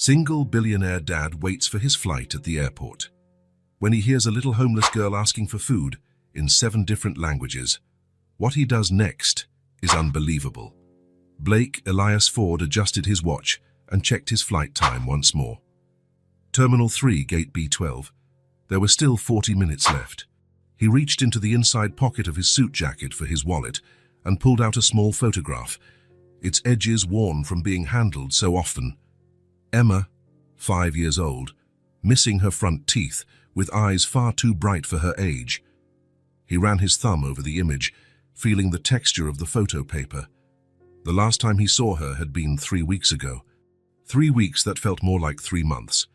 Single billionaire dad waits for his flight at the airport. When he hears a little homeless girl asking for food in 7 different languages, what he does next is unbelievable. Blake Elias Ford adjusted his watch and checked his flight time once more. Terminal 3, Gate B12. There were still 40 minutes left. He reached into the inside pocket of his suit jacket for his wallet and pulled out a small photograph, its edges worn from being handled so often. Emma, 5 years old, missing her front teeth, with eyes far too bright for her age. He ran his thumb over the image, feeling the texture of the photo paper. The last time he saw her had been 3 weeks ago. 3 weeks that felt more like 3 months.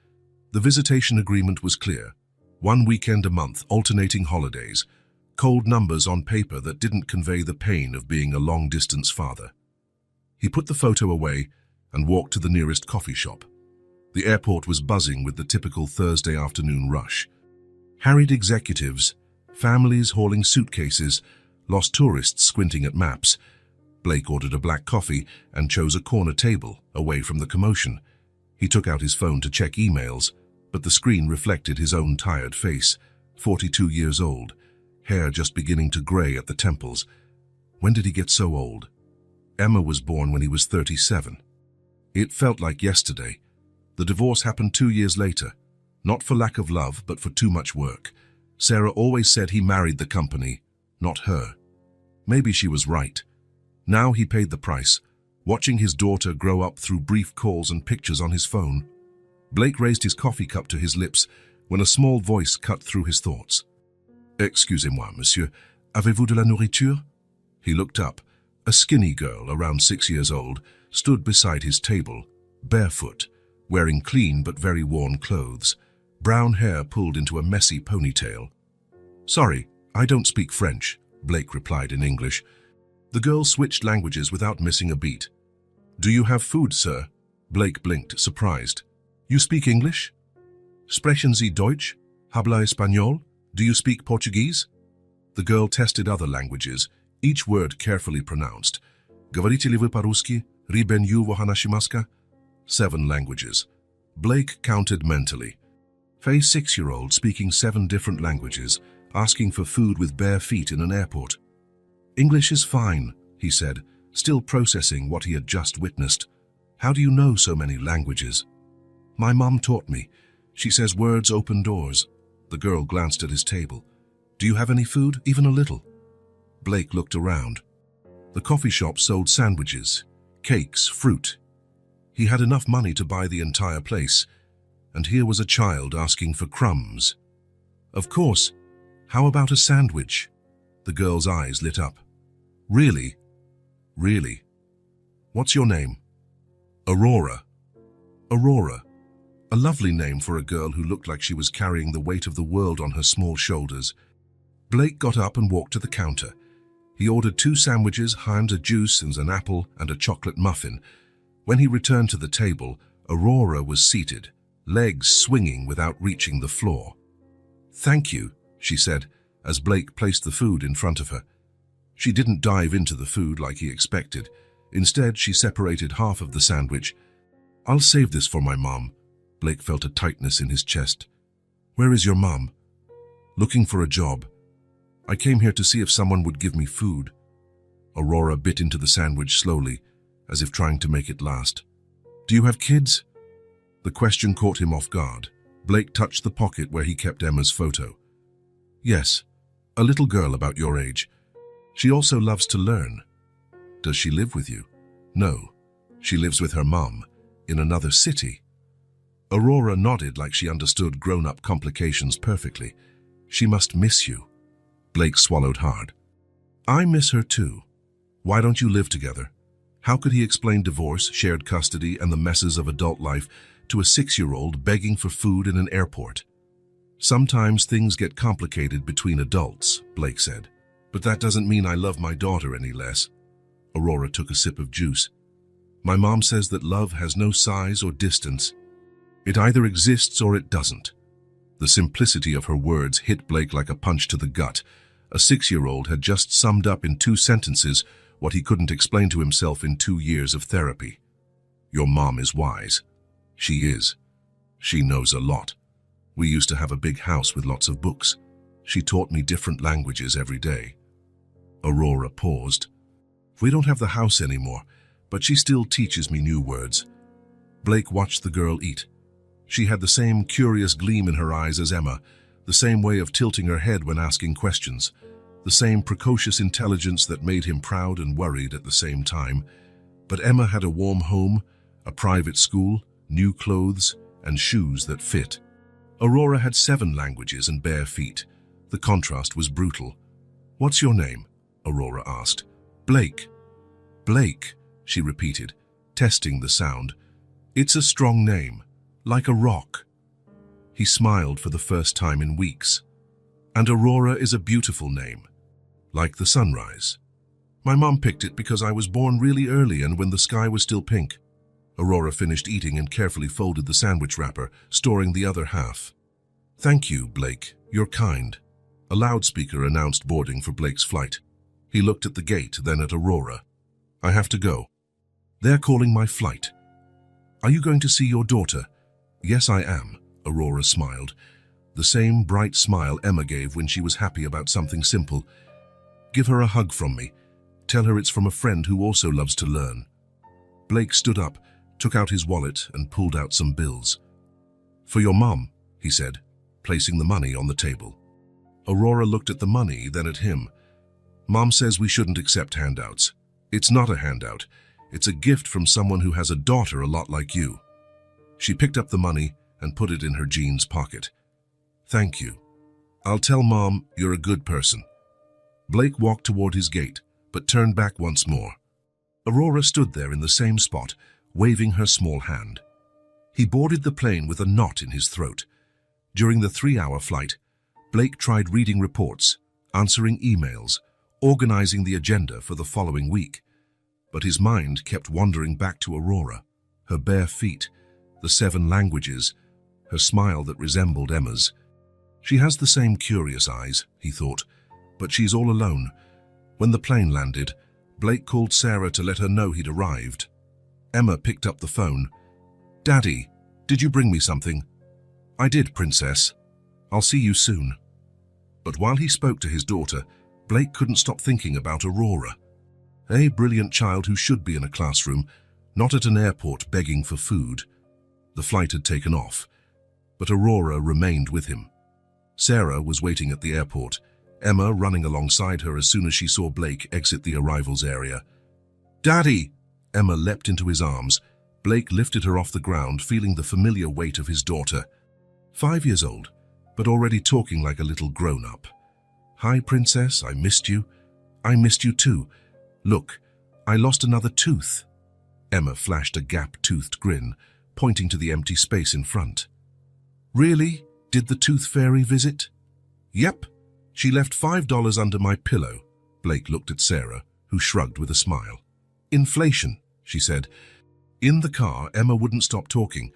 The visitation agreement was clear. 1 weekend a month, alternating holidays. Cold numbers on paper that didn't convey the pain of being a long-distance father. He put the photo away and walked to the nearest coffee shop. The airport was buzzing with the typical Thursday afternoon rush. Harried executives, families hauling suitcases, lost tourists squinting at maps. Blake ordered a black coffee and chose a corner table, away from the commotion. He took out his phone to check emails, but the screen reflected his own tired face, 42 years old, hair just beginning to gray at the temples. When did he get so old? Emma was born when he was 37. It felt like yesterday. The divorce happened 2 years later, not for lack of love, but for too much work. Sarah always said he married the company, not her. Maybe she was right. Now he paid the price, watching his daughter grow up through brief calls and pictures on his phone. Blake raised his coffee cup to his lips when a small voice cut through his thoughts. "Excusez-moi, monsieur, avez-vous de la nourriture?" He looked up. A skinny girl, around 6 years old, stood beside his table, barefoot, wearing clean but very worn clothes, brown hair pulled into a messy ponytail. "Sorry, I don't speak French," Blake replied in English. The girl switched languages without missing a beat. "Do you have food, sir?" Blake blinked, surprised. "You speak English? Sprechen Sie Deutsch? Habla Español? Do you speak Portuguese?" The girl tested other languages, each word carefully pronounced. "Говорите ли вы по-русски? Рибенью во ханашимаска?" 7 languages. Blake counted mentally. A 6-year-old speaking 7 different languages, asking for food with bare feet in an airport. "English is fine," he said, still processing what he had just witnessed. "How do you know so many languages?" "My mom taught me. She says words open doors." The girl glanced at his table. "Do you have any food, even a little?" Blake looked around. The coffee shop sold sandwiches, cakes, fruit. He had enough money to buy the entire place, and here was a child asking for crumbs. "Of course. How about a sandwich?" The girl's eyes lit up. "Really? Really? What's your name?" "Aurora." Aurora. A lovely name for a girl who looked like she was carrying the weight of the world on her small shoulders. Blake got up and walked to the counter. He ordered 2 sandwiches, hand a juice and an apple and a chocolate muffin. When he returned to the table, Aurora was seated, legs swinging without reaching the floor. "Thank you," she said, as Blake placed the food in front of her. She didn't dive into the food like he expected. Instead, she separated half of the sandwich. "I'll save this for my mom." Blake felt a tightness in his chest. "Where is your mom?" "Looking for a job. I came here to see if someone would give me food." Aurora bit into the sandwich slowly, as if trying to make it last. "Do you have kids?" The question caught him off guard. Blake touched the pocket where he kept Emma's photo. "Yes, a little girl about your age. She also loves to learn." "Does she live with you?" "No, she lives with her mom, in another city." Aurora nodded like she understood grown-up complications perfectly. "She must miss you." Blake swallowed hard. "I miss her too. Why don't you live together?" How could he explain divorce, shared custody, and the messes of adult life to a 6-year-old begging for food in an airport? "Sometimes things get complicated between adults," Blake said. "But that doesn't mean I love my daughter any less." Aurora took a sip of juice. "My mom says that love has no size or distance. It either exists or it doesn't." The simplicity of her words hit Blake like a punch to the gut. A 6-year-old had just summed up in 2 sentences what he couldn't explain to himself in 2 years of therapy. "Your mom is wise." She is. She knows a lot. We used to have a big house with lots of books. She taught me different languages every day. Aurora paused. We don't have the house anymore, but she still teaches me new words. Blake watched the girl eat. She had the same curious gleam in her eyes as Emma, the same way of tilting her head when asking questions, the same precocious intelligence that made him proud and worried at the same time. But Emma had a warm home, a private school, new clothes, and shoes that fit. Aurora had 7 languages and bare feet. The contrast was brutal. "What's your name?" Aurora asked. "Blake." "Blake," she repeated, testing the sound. "It's a strong name, like a rock." He smiled for the first time in weeks. "And Aurora is a beautiful name, like the sunrise. My mom picked it because I was born really early and when the sky was still pink." Aurora finished eating and carefully folded the sandwich wrapper, storing the other half. "Thank you, Blake. You're kind." A loudspeaker announced boarding for Blake's flight. He looked at the gate, then at Aurora. "I have to go." "They're calling my flight." "Are you going to see your daughter?" "Yes, I am," Aurora smiled. The same bright smile Emma gave when she was happy about something simple. "Give her a hug from me. Tell her it's from a friend who also loves to learn." Blake stood up, took out his wallet and pulled out some bills. "For your mom," he said, placing the money on the table. Aurora looked at the money, then at him. "Mom says we shouldn't accept handouts. It's not a handout. It's a gift from someone who has a daughter a lot like you." She picked up the money and put it in her jeans pocket. "Thank you. I'll tell Mom you're a good person." Blake walked toward his gate, but turned back once more. Aurora stood there in the same spot, waving her small hand. He boarded the plane with a knot in his throat. During the 3-hour flight, Blake tried reading reports, answering emails, organizing the agenda for the following week. But his mind kept wandering back to Aurora, her bare feet, the 7 languages, her smile that resembled Emma's. She has the same curious eyes, he thought, but she's all alone. When the plane landed, Blake called Sarah to let her know he'd arrived. Emma picked up the phone. "Daddy, did you bring me something?" "I did, Princess. I'll see you soon." But while he spoke to his daughter, Blake couldn't stop thinking about Aurora. A brilliant child who should be in a classroom, not at an airport begging for food. The flight had taken off, but Aurora remained with him. Sarah was waiting at the airport, Emma running alongside her as soon as she saw Blake exit the arrivals area. "Daddy!" Emma leapt into his arms. Blake lifted her off the ground, feeling the familiar weight of his daughter. 5 years old, but already talking like a little grown-up. "Hi, Princess, I missed you." "I missed you too. Look, I lost another tooth." Emma flashed a gap-toothed grin, pointing to the empty space in front. "Really? Did the tooth fairy visit?" "Yep. She left $5 under my pillow." Blake looked at Sarah, who shrugged with a smile. "Inflation," she said. In the car, Emma wouldn't stop talking.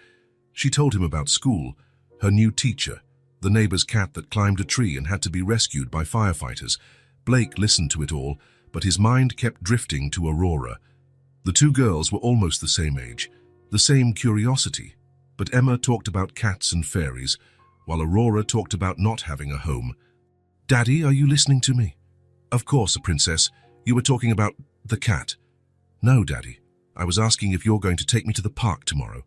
She told him about school, her new teacher, the neighbor's cat that climbed a tree and had to be rescued by firefighters. Blake listened to it all, but his mind kept drifting to Aurora. The 2 girls were almost the same age, the same curiosity, but Emma talked about cats and fairies, while Aurora talked about not having a home. "Daddy, are you listening to me?" "Of course, Princess. You were talking about the cat." "No, Daddy. I was asking if you're going to take me to the park tomorrow."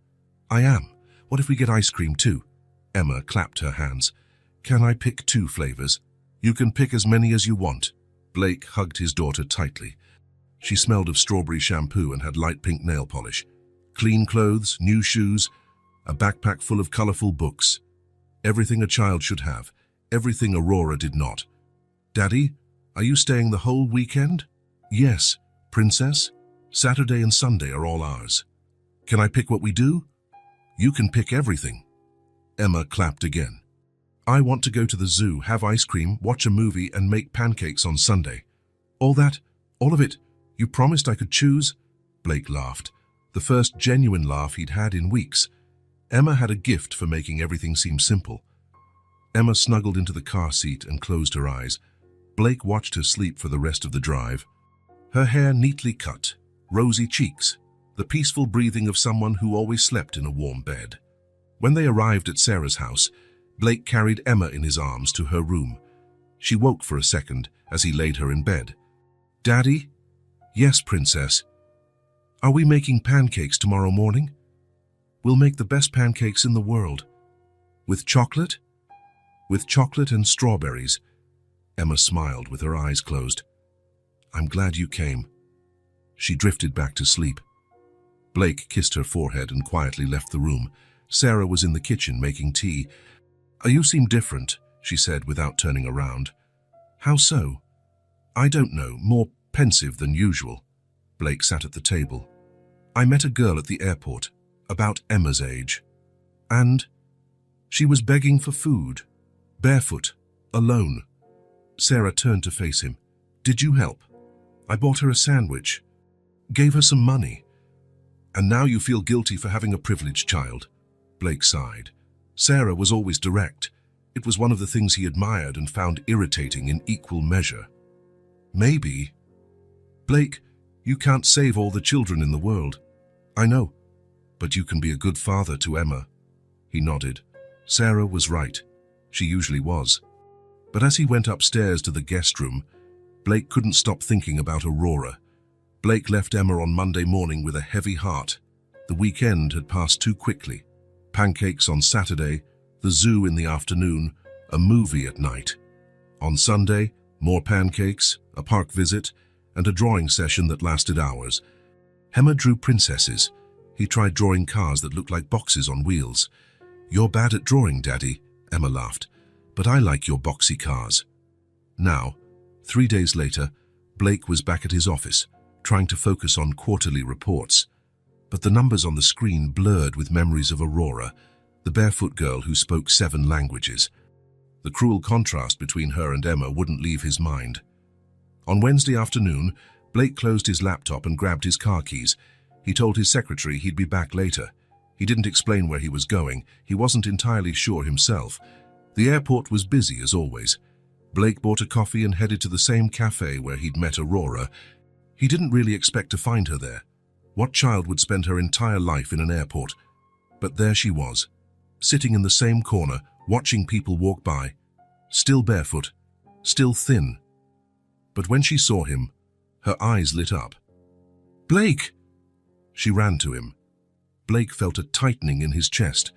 "I am. What if we get ice cream too?" Emma clapped her hands. "Can I pick 2 flavors?" "You can pick as many as you want." Blake hugged his daughter tightly. She smelled of strawberry shampoo and had light pink nail polish. Clean clothes, new shoes, a backpack full of colorful books. Everything a child should have, everything Aurora did not. "Daddy, are you staying the whole weekend?" "Yes, Princess. Saturday and Sunday are all ours." "Can I pick what we do?" "You can pick everything." Emma clapped again. "I want to go to the zoo, have ice cream, watch a movie, and make pancakes on Sunday." "All that? All of it? You promised I could choose?" Blake laughed, the first genuine laugh he'd had in weeks. Emma had a gift for making everything seem simple. Emma snuggled into the car seat and closed her eyes. Blake watched her sleep for the rest of the drive. Her hair neatly cut, rosy cheeks, the peaceful breathing of someone who always slept in a warm bed. When they arrived at Sarah's house, Blake carried Emma in his arms to her room. She woke for a second as he laid her in bed. "Daddy?" "Yes, Princess." "Are we making pancakes tomorrow morning?" "We'll make the best pancakes in the world." "With chocolate?" "With chocolate and strawberries." Emma smiled with her eyes closed. "I'm glad you came." She drifted back to sleep. Blake kissed her forehead and quietly left the room. Sarah was in the kitchen making tea. "You seem different," she said without turning around. "How so?" "I don't know, more pensive than usual." Blake sat at the table. "I met a girl at the airport, about Emma's age. And she was begging for food, barefoot, alone." Sarah turned to face him. "Did you help?" "I bought her a sandwich, gave her some money." "And now you feel guilty for having a privileged child?" Blake sighed. Sarah was always direct. It was one of the things he admired and found irritating in equal measure. "Maybe." "Blake, you can't save all the children in the world." "I know, but you can be a good father to Emma." He nodded. Sarah was right. She usually was. But as he went upstairs to the guest room, Blake couldn't stop thinking about Aurora. Blake left Emma on Monday morning with a heavy heart. The weekend had passed too quickly. Pancakes on Saturday, the zoo in the afternoon, a movie at night. On Sunday, more pancakes, a park visit, and a drawing session that lasted hours. Emma drew princesses. He tried drawing cars that looked like boxes on wheels. "You're bad at drawing, Daddy," Emma laughed, "but I like your boxy cars." Now, 3 days later, Blake was back at his office, trying to focus on quarterly reports. But the numbers on the screen blurred with memories of Aurora, the barefoot girl who spoke 7 languages. The cruel contrast between her and Emma wouldn't leave his mind. On Wednesday afternoon, Blake closed his laptop and grabbed his car keys. He told his secretary he'd be back later. He didn't explain where he was going. He wasn't entirely sure himself. The airport was busy as always. Blake bought a coffee and headed to the same cafe where he'd met Aurora. He didn't really expect to find her there. What child would spend her entire life in an airport? But there she was, sitting in the same corner, watching people walk by, still barefoot, still thin. But when she saw him, her eyes lit up. "Blake!" She ran to him. Blake felt a tightening in his chest.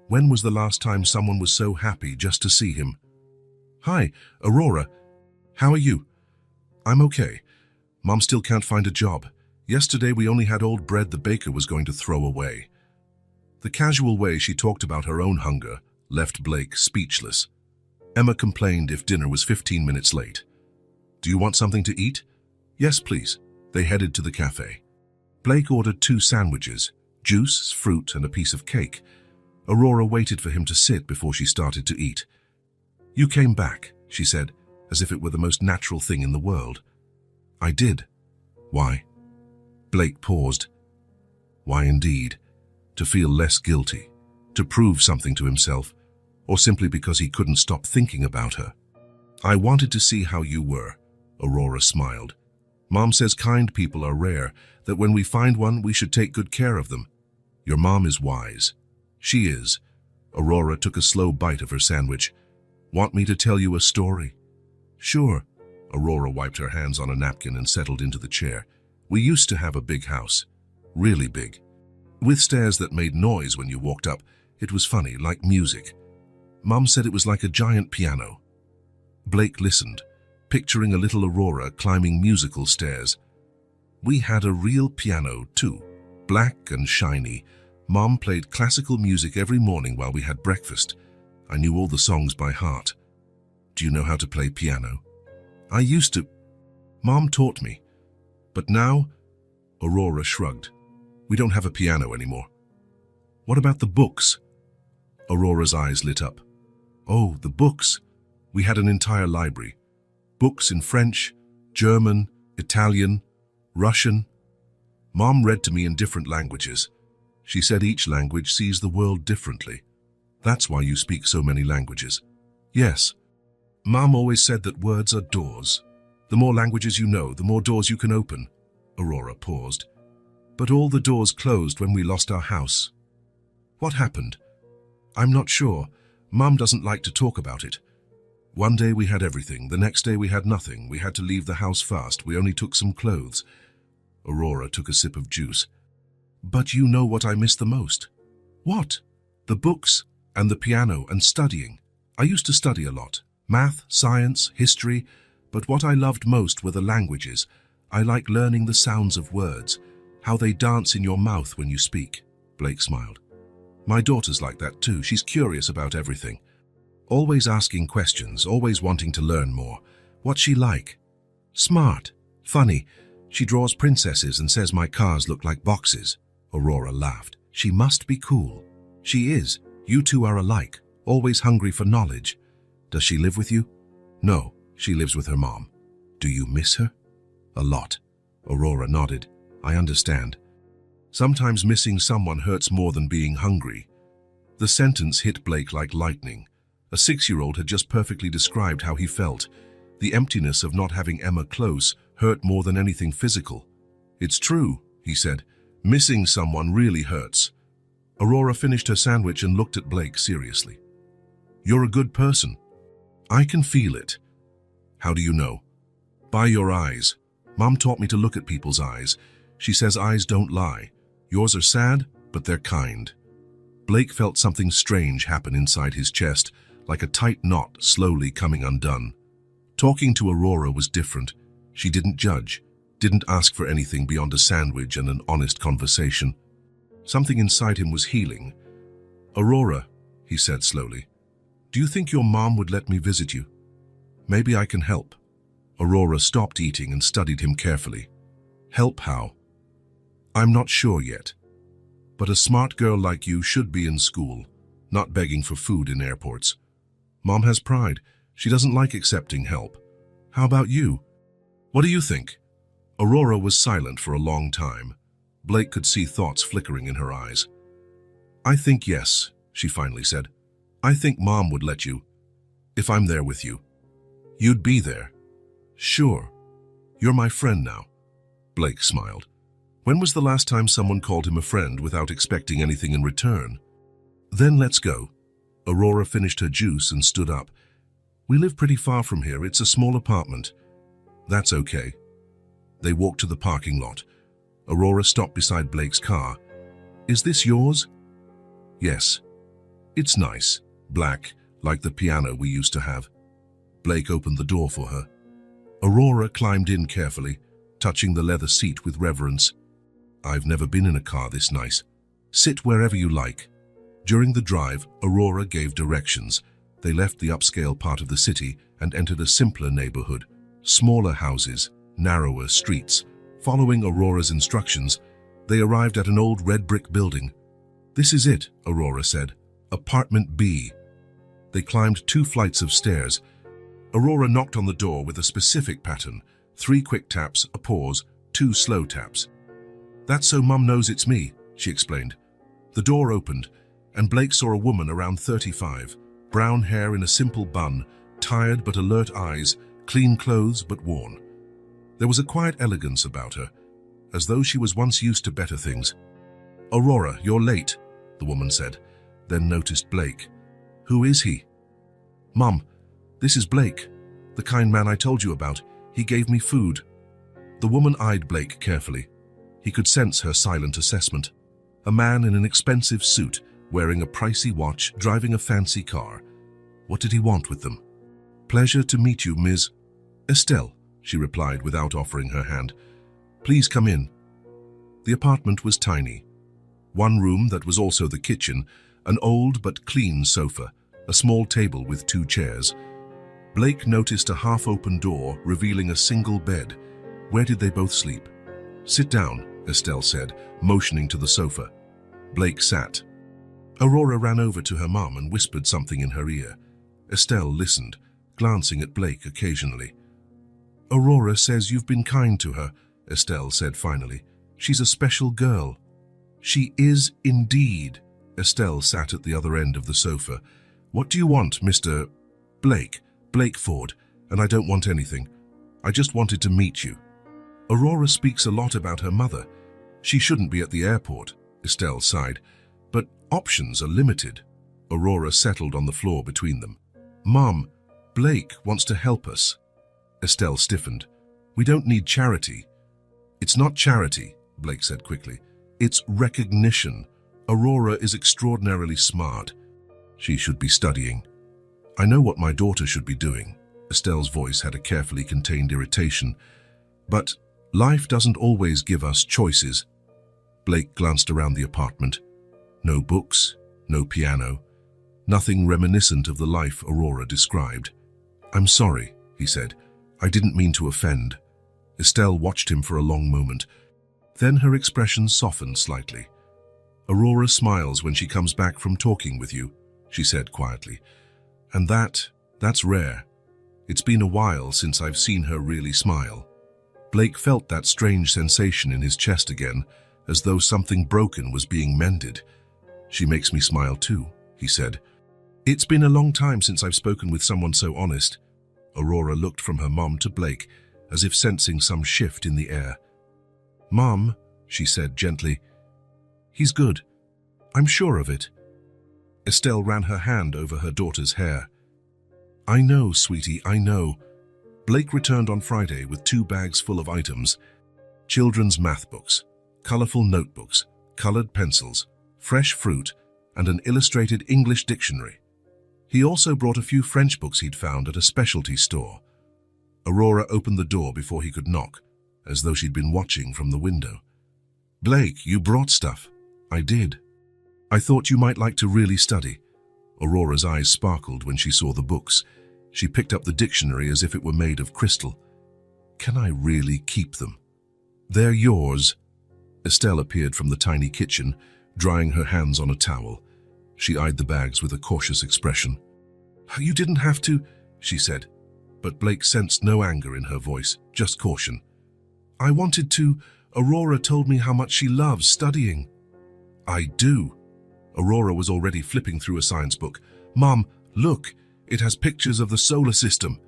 When was the last time someone was so happy just to see him? "Hi, Aurora. How are you?" "I'm okay. Mom still can't find a job. Yesterday we only had old bread the baker was going to throw away." The casual way she talked about her own hunger left Blake speechless. Emma complained if dinner was 15 minutes late. "Do you want something to eat?" "Yes, please." They headed to the cafe. Blake ordered 2 sandwiches, juice, fruit, and a piece of cake. Aurora waited for him to sit before she started to eat. "You came back," she said, as if it were the most natural thing in the world. "I did." "Why?" Blake paused. Why indeed? To feel less guilty, to prove something to himself, or simply because he couldn't stop thinking about her? "I wanted to see how you were," Aurora smiled. "Mom says kind people are rare, that when we find one, we should take good care of them. Your mom is wise." "She is." Aurora took a slow bite of her sandwich. "Want me to tell you a story?" "Sure." Aurora wiped her hands on a napkin and settled into the chair. "We used to have a big house, really big, with stairs that made noise when you walked up. It was funny, like music. Mom said it was like a giant piano." Blake listened, picturing a little Aurora climbing musical stairs. "We had a real piano too, black and shiny. Mom played classical music every morning while we had breakfast. I knew all the songs by heart." "Do you know how to play piano?" "I used to. Mom taught me. But now," Aurora shrugged, "we don't have a piano anymore." "What about the books?" Aurora's eyes lit up. "Oh, the books. We had an entire library. Books in French, German, Italian, Russian. Mom read to me in different languages. She said each language sees the world differently. That's why you speak so many languages." "Yes. Mom always said that words are doors. The more languages you know, the more doors you can open." Aurora paused. But all the doors closed when we lost our house. What happened? I'm not sure. Mum doesn't like to talk about it. One day we had everything, the next day we had nothing. We had to leave the house fast. We only took some clothes. Aurora took a sip of juice. But you know what I miss the most? What? The books and the piano and studying. I used to study a lot. Math, science, history. But what I loved most were the languages. I like learning the sounds of words, how they dance in your mouth when you speak. Blake smiled. My daughter's like that too. She's curious about everything. Always asking questions, always wanting to learn more. What's she like? Smart. Funny. She draws princesses and says my cars look like boxes. Aurora laughed. She must be cool. She is. You two are alike, always hungry for knowledge. Does she live with you? No, she lives with her mom. Do you miss her? A lot. Aurora nodded. I understand. Sometimes missing someone hurts more than being hungry. The sentence hit Blake like lightning. A 6-year-old had just perfectly described how he felt. The emptiness of not having Emma close hurt more than anything physical. It's true, he said. Missing someone really hurts. Aurora finished her sandwich and looked at Blake seriously. You're a good person. I can feel it. How do you know? By your eyes. Mom taught me to look at people's eyes. She says eyes don't lie. Yours are sad, but they're kind. Blake felt something strange happen inside his chest, like a tight knot slowly coming undone. Talking to Aurora was different. She didn't judge, didn't ask for anything beyond a sandwich and an honest conversation. Something inside him was healing. Aurora, he said slowly, do you think your mom would let me visit you? Maybe I can help. Aurora stopped eating and studied him carefully. Help how? I'm not sure yet. But a smart girl like you should be in school, not begging for food in airports. Mom has pride. She doesn't like accepting help. How about you? What do you think? Aurora was silent for a long time. Blake could see thoughts flickering in her eyes. I think yes, she finally said. I think Mom would let you. If I'm there with you. You'd be there. Sure. You're my friend now. Blake smiled. When was the last time someone called him a friend without expecting anything in return? Then let's go. Aurora finished her juice and stood up. We live pretty far from here. It's a small apartment. That's okay. They walked to the parking lot. Aurora stopped beside Blake's car. Is this yours? Yes. It's nice. Black, like the piano we used to have. Blake opened the door for her. Aurora climbed in carefully, touching the leather seat with reverence. I've never been in a car this nice. Sit wherever you like. During the drive, Aurora gave directions. They left the upscale part of the city and entered a simpler neighborhood. Smaller houses, narrower streets. Following Aurora's instructions, they arrived at an old red brick building. This is it, Aurora said. Apartment B. They climbed 2 flights of stairs. Aurora knocked on the door with a specific pattern. 3 quick taps, a pause, 2 slow taps. That's so Mum knows it's me, she explained. The door opened, and Blake saw a woman around 35, brown hair in a simple bun, tired but alert eyes, clean clothes but worn. There was a quiet elegance about her, as though she was once used to better things. Aurora, you're late, the woman said, then noticed Blake. Who is he? Mum, this is Blake, the kind man I told you about. He gave me food. The woman eyed Blake carefully. He could sense her silent assessment. A man in an expensive suit, wearing a pricey watch, driving a fancy car. What did he want with them? Pleasure to meet you, Ms. Estelle, she replied without offering her hand. Please come in. The apartment was tiny. One room that was also the kitchen, an old but clean sofa, a small table with 2 chairs. Blake noticed a half-open door revealing a single bed. Where did they both sleep? Sit down, Estelle said, motioning to the sofa. Blake sat. Aurora ran over to her mum and whispered something in her ear. Estelle listened, glancing at Blake occasionally. Aurora says you've been kind to her, Estelle said finally. She's a special girl. She is indeed. Estelle sat at the other end of the sofa. What do you want, Mr. Blake? Blake Ford, and I don't want anything. I just wanted to meet you. Aurora speaks a lot about her mother. She shouldn't be at the airport, Estelle sighed, but options are limited. Aurora settled on the floor between them. Mom, Blake wants to help us. Estelle stiffened. We don't need charity. It's not charity, Blake said quickly. It's recognition. Aurora is extraordinarily smart. She should be studying. I know what my daughter should be doing. Estelle's voice had a carefully contained irritation. But life doesn't always give us choices. Blake glanced around the apartment. No books, no piano, nothing reminiscent of the life Aurora described. I'm sorry, he said. I didn't mean to offend. Estelle watched him for a long moment. Then her expression softened slightly. Aurora smiles when she comes back from talking with you, she said quietly. And that's rare. It's been a while since I've seen her really smile. Blake felt that strange sensation in his chest again, as though something broken was being mended. She makes me smile too, he said. It's been a long time since I've spoken with someone so honest. Aurora looked from her mom to Blake, as if sensing some shift in the air. Mom, she said gently, he's good. I'm sure of it. Estelle ran her hand over her daughter's hair. I know, sweetie, I know. Blake returned on Friday with 2 bags full of items. Children's math books, colorful notebooks, colored pencils, fresh fruit, and an illustrated English dictionary. He also brought a few French books he'd found at a specialty store. Aurora opened the door before he could knock, as though she'd been watching from the window. Blake, you brought stuff. I did. I thought you might like to really study. Aurora's eyes sparkled when she saw the books. She picked up the dictionary as if it were made of crystal. Can I really keep them? They're yours. Estelle appeared from the tiny kitchen, drying her hands on a towel. She eyed the bags with a cautious expression. You didn't have to, she said, but Blake sensed no anger in her voice, just caution. I wanted to. Aurora told me how much she loves studying. I do. Aurora was already flipping through a science book. Mom, look, it has pictures of the solar system.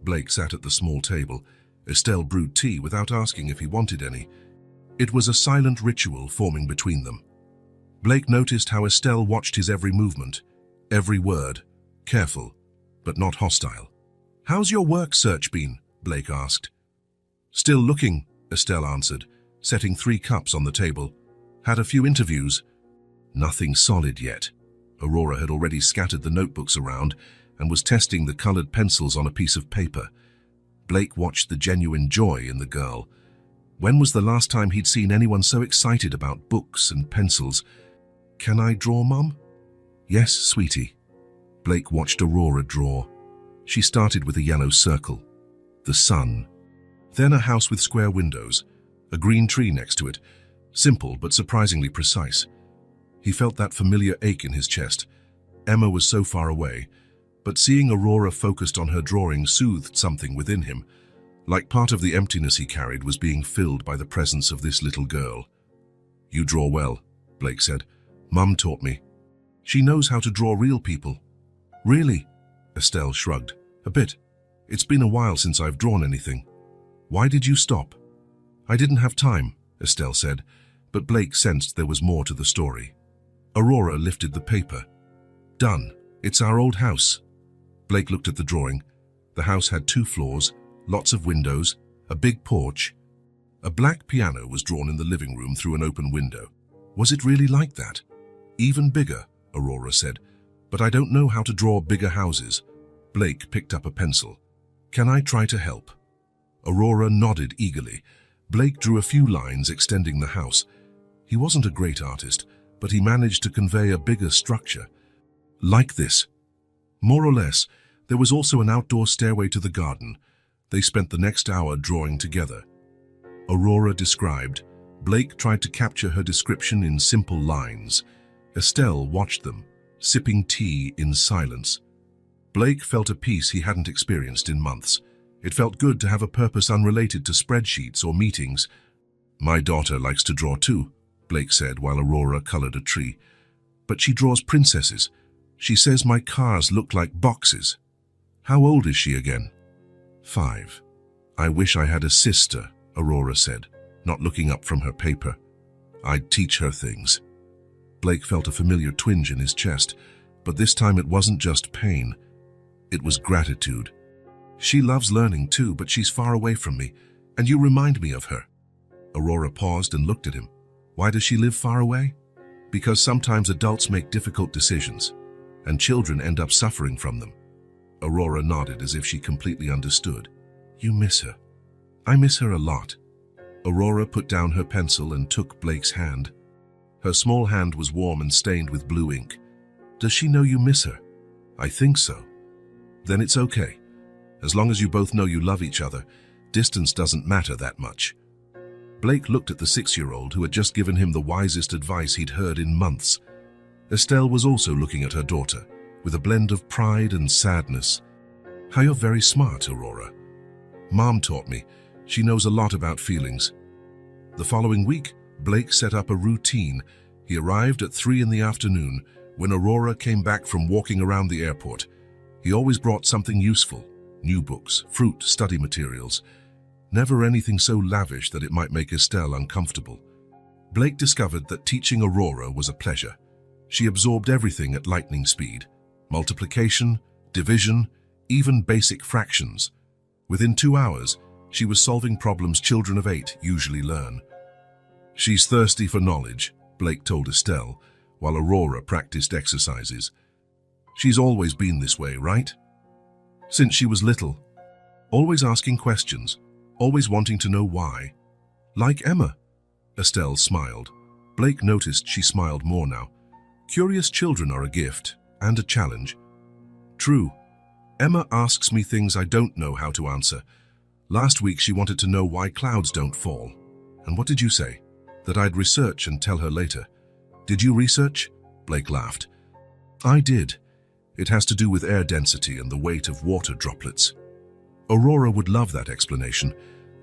Blake sat at the small table. Estelle brewed tea without asking if he wanted any. It was a silent ritual forming between them. Blake noticed how Estelle watched his every movement, every word, careful, but not hostile. How's your work search been? Blake asked. Still looking, Estelle answered, setting 3 cups on the table. Had a few interviews. Nothing solid yet. Aurora had already scattered the notebooks around and was testing the colored pencils on a piece of paper. Blake watched the genuine joy in the girl. When was the last time he'd seen anyone so excited about books and pencils? Can I draw, Mum? Yes, sweetie. Blake watched Aurora draw. She started with a yellow circle, the sun. Then a house with square windows, a green tree next to it, simple but surprisingly precise. He felt that familiar ache in his chest. Emma was so far away, but seeing Aurora focused on her drawing soothed something within him, like part of the emptiness he carried was being filled by the presence of this little girl. You draw well, Blake said. Mum taught me. She knows how to draw real people. Really? Estelle shrugged. A bit. It's been a while since I've drawn anything. Why did you stop? I didn't have time, Estelle said, but Blake sensed there was more to the story. Aurora lifted the paper. Done. It's our old house. Blake looked at the drawing. The house had 2 floors, lots of windows, a big porch. A black piano was drawn in the living room through an open window. Was it really like that? Even bigger, Aurora said, but I don't know how to draw bigger houses. Blake picked up a pencil. Can I try to help? Aurora nodded eagerly. Blake drew a few lines extending the house. He wasn't a great artist, but he managed to convey a bigger structure. Like this. More or less, there was also an outdoor stairway to the garden. They spent the next hour drawing together. Aurora described. Blake tried to capture her description in simple lines. Estelle watched them, sipping tea in silence. Blake felt a peace he hadn't experienced in months. It felt good to have a purpose unrelated to spreadsheets or meetings. My daughter likes to draw too, Blake said while Aurora colored a tree. But she draws princesses. She says my cars look like boxes. How old is she again? 5. I wish I had a sister, Aurora said, not looking up from her paper. I'd teach her things. Blake felt a familiar twinge in his chest, but this time it wasn't just pain. It was gratitude. She loves learning too, but she's far away from me, and you remind me of her. Aurora paused and looked at him. Why does she live far away? Because sometimes adults make difficult decisions, and children end up suffering from them. Aurora nodded as if she completely understood. You miss her. I miss her a lot. Aurora put down her pencil and took Blake's hand. Her small hand was warm and stained with blue ink. Does she know you miss her? I think so. Then it's okay. As long as you both know you love each other, distance doesn't matter that much. Blake looked at the 6-year-old who had just given him the wisest advice he'd heard in months. Estelle was also looking at her daughter, with a blend of pride and sadness. How you're very smart, Aurora. Mom taught me. She knows a lot about feelings. The following week, Blake set up a routine. He arrived at 3 in the afternoon when Aurora came back from walking around the airport. He always brought something useful, new books, fruit, study materials. Never anything so lavish that it might make Estelle uncomfortable. Blake discovered that teaching Aurora was a pleasure. She absorbed everything at lightning speed. Multiplication, division, even basic fractions. Within 2 hours, she was solving problems children of 8 usually learn. She's thirsty for knowledge, Blake told Estelle, while Aurora practiced exercises. She's always been this way, right? Since she was little. Always asking questions, always wanting to know why. Like Emma. Estelle smiled. Blake noticed she smiled more now. Curious children are a gift and a challenge. True. Emma asks me things I don't know how to answer. Last week she wanted to know why clouds don't fall. And what did you say? That I'd research and tell her later. Did you research? Blake laughed. I did. It has to do with air density and the weight of water droplets. Aurora would love that explanation.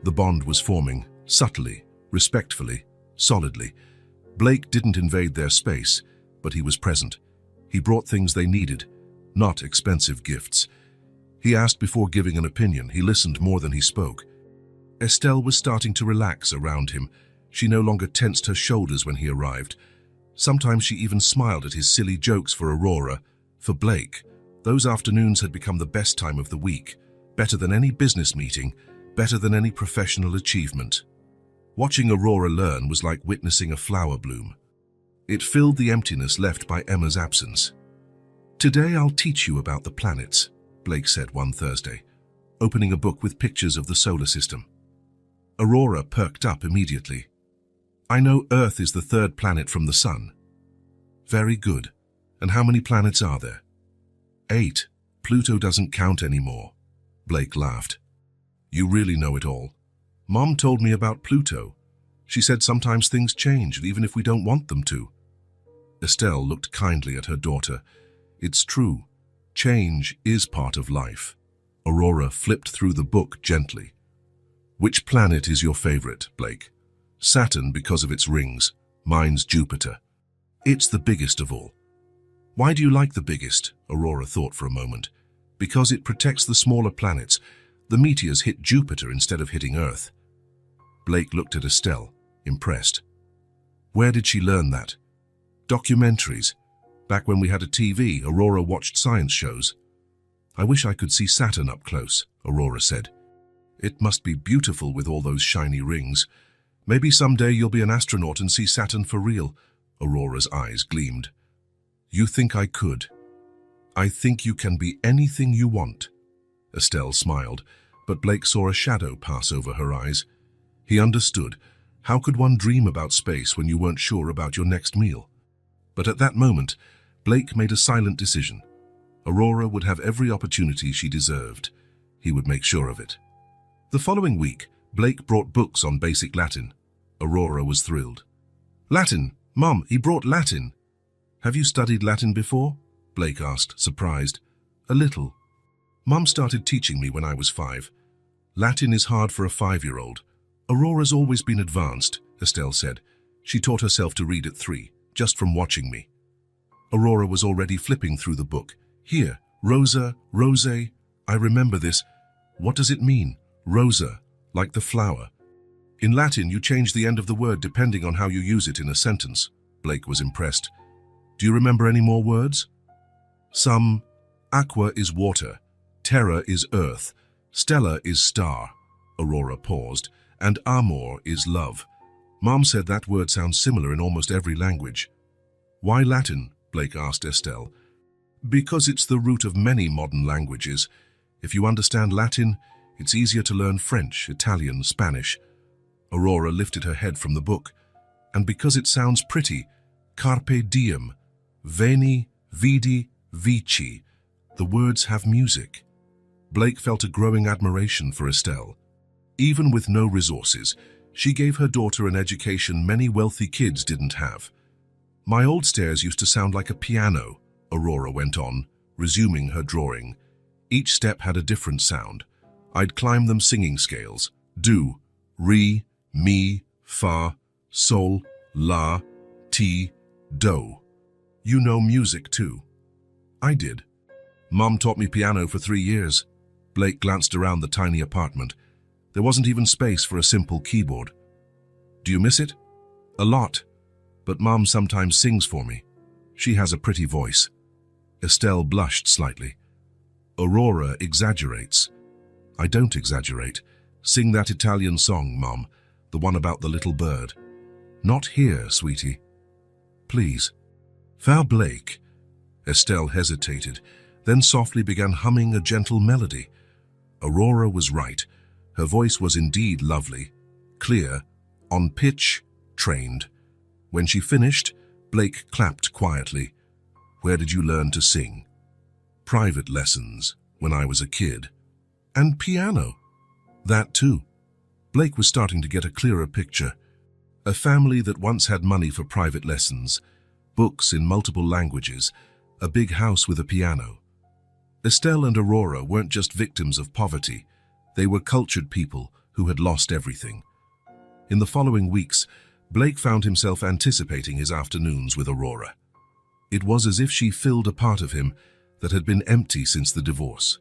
The bond was forming, subtly, respectfully, solidly. Blake didn't invade their space, but he was present. He brought things they needed, not expensive gifts. He asked before giving an opinion. He listened more than he spoke. Estelle was starting to relax around him. She no longer tensed her shoulders when he arrived. Sometimes she even smiled at his silly jokes for Aurora. For Blake, those afternoons had become the best time of the week, better than any business meeting, better than any professional achievement. Watching Aurora learn was like witnessing a flower bloom. It filled the emptiness left by Emma's absence. Today I'll teach you about the planets, Blake said one Thursday, opening a book with pictures of the solar system. Aurora perked up immediately. I know Earth is the 3rd planet from the Sun. Very good. And how many planets are there? 8. Pluto doesn't count anymore. Blake laughed. You really know it all. Mom told me about Pluto. She said sometimes things change, even if we don't want them to. Estelle looked kindly at her daughter. It's true. Change is part of life. Aurora flipped through the book gently. Which planet is your favorite, Blake? Saturn because of its rings. Mine's Jupiter. It's the biggest of all. Why do you like the biggest? Aurora thought for a moment. Because it protects the smaller planets. The meteors hit Jupiter instead of hitting Earth. Blake looked at Estelle, impressed. Where did she learn that? Documentaries. Back when we had a TV, Aurora watched science shows. I wish I could see Saturn up close, Aurora said. It must be beautiful with all those shiny rings. Maybe someday you'll be an astronaut and see Saturn for real. Aurora's eyes gleamed. You think I could? I think you can be anything you want. Estelle smiled, but Blake saw a shadow pass over her eyes. He understood. How could one dream about space when you weren't sure about your next meal? But at that moment, Blake made a silent decision. Aurora would have every opportunity she deserved. He would make sure of it. The following week, Blake brought books on basic Latin. Aurora was thrilled. Latin! Mom, he brought Latin! Have you studied Latin before? Blake asked, surprised. A little. Mom started teaching me when I was 5. Latin is hard for a 5-year-old. Aurora's always been advanced, Estelle said. She taught herself to read at 3, just from watching me. Aurora was already flipping through the book. Here, Rosa, Rose. I remember this. What does it mean? Rosa, like the flower. In Latin, you change the end of the word depending on how you use it in a sentence. Blake was impressed. Do you remember any more words? Some. Aqua is water. Terra is earth. Stella is star. Aurora paused. And amor is love. Mom said that word sounds similar in almost every language. Why Latin? Blake asked Estelle. Because it's the root of many modern languages. If you understand Latin, it's easier to learn French, Italian, Spanish. Aurora lifted her head from the book. And because it sounds pretty, carpe diem, veni, vidi, vici. The words have music. Blake felt a growing admiration for Estelle. Even with no resources, she gave her daughter an education many wealthy kids didn't have. My old stairs used to sound like a piano, Aurora went on, resuming her drawing. Each step had a different sound. I'd climb them singing scales. Do, re, mi, fa, sol, la, ti, do. You know music too. I did. Mom taught me piano for 3 years. Blake glanced around the tiny apartment. There wasn't even space for a simple keyboard. Do you miss it? A lot. But Mom sometimes sings for me. She has a pretty voice. Estelle blushed slightly. Aurora exaggerates. I don't exaggerate. Sing that Italian song, Mom, the one about the little bird. Not here, sweetie. Please. Frau Blake. Estelle hesitated, then softly began humming a gentle melody. Aurora was right. Her voice was indeed lovely, clear, on pitch, trained. When she finished, Blake clapped quietly. Where did you learn to sing? Private lessons, when I was a kid. And piano. That too. Blake was starting to get a clearer picture. A family that once had money for private lessons, books in multiple languages, a big house with a piano. Estelle and Aurora weren't just victims of poverty. They were cultured people who had lost everything. In the following weeks, Blake found himself anticipating his afternoons with Aurora. It was as if she filled a part of him that had been empty since the divorce.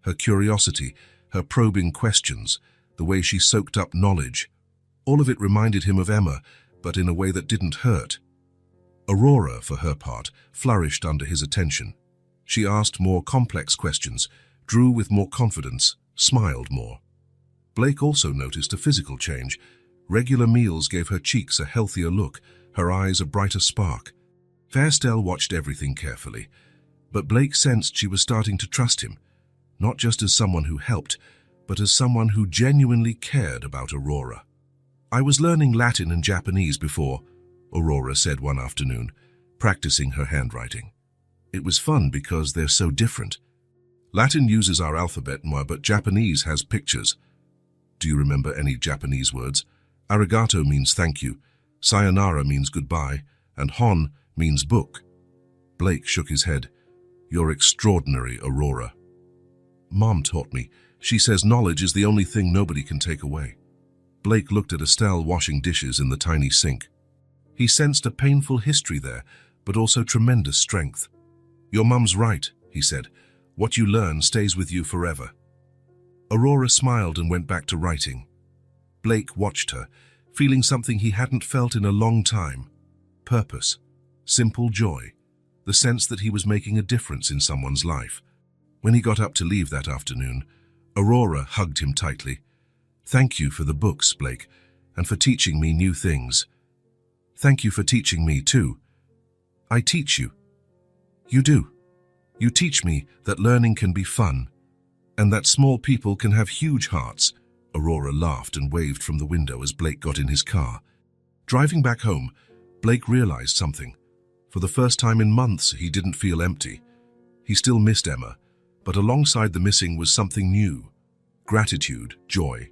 Her curiosity, her probing questions, the way she soaked up knowledge, all of it reminded him of Emma, but in a way that didn't hurt. Aurora, for her part, flourished under his attention. She asked more complex questions, drew with more confidence, smiled more. Blake also noticed a physical change. Regular meals gave her cheeks a healthier look, her eyes a brighter spark. Estelle watched everything carefully, but Blake sensed she was starting to trust him, not just as someone who helped, but as someone who genuinely cared about Aurora. I was learning Latin and Japanese before, Aurora said one afternoon, practicing her handwriting. It was fun because they're so different. Latin uses our alphabet more, but Japanese has pictures. Do you remember any Japanese words? Arigato means thank you, sayonara means goodbye, and hon means book. Blake shook his head. You're extraordinary, Aurora. Mom taught me. She says knowledge is the only thing nobody can take away. Blake looked at Estelle washing dishes in the tiny sink. He sensed a painful history there, but also tremendous strength. Your mum's right, he said. What you learn stays with you forever. Aurora smiled and went back to writing. Blake watched her, feeling something he hadn't felt in a long time. Purpose, simple joy, the sense that he was making a difference in someone's life. When he got up to leave that afternoon, Aurora hugged him tightly. Thank you for the books, Blake, and for teaching me new things. Thank you for teaching me too. I teach you. You do. You teach me that learning can be fun, and that small people can have huge hearts. Aurora laughed and waved from the window as Blake got in his car. Driving back home, Blake realized something. For the first time in months, he didn't feel empty. He still missed Emma, but alongside the missing was something new. Gratitude, joy,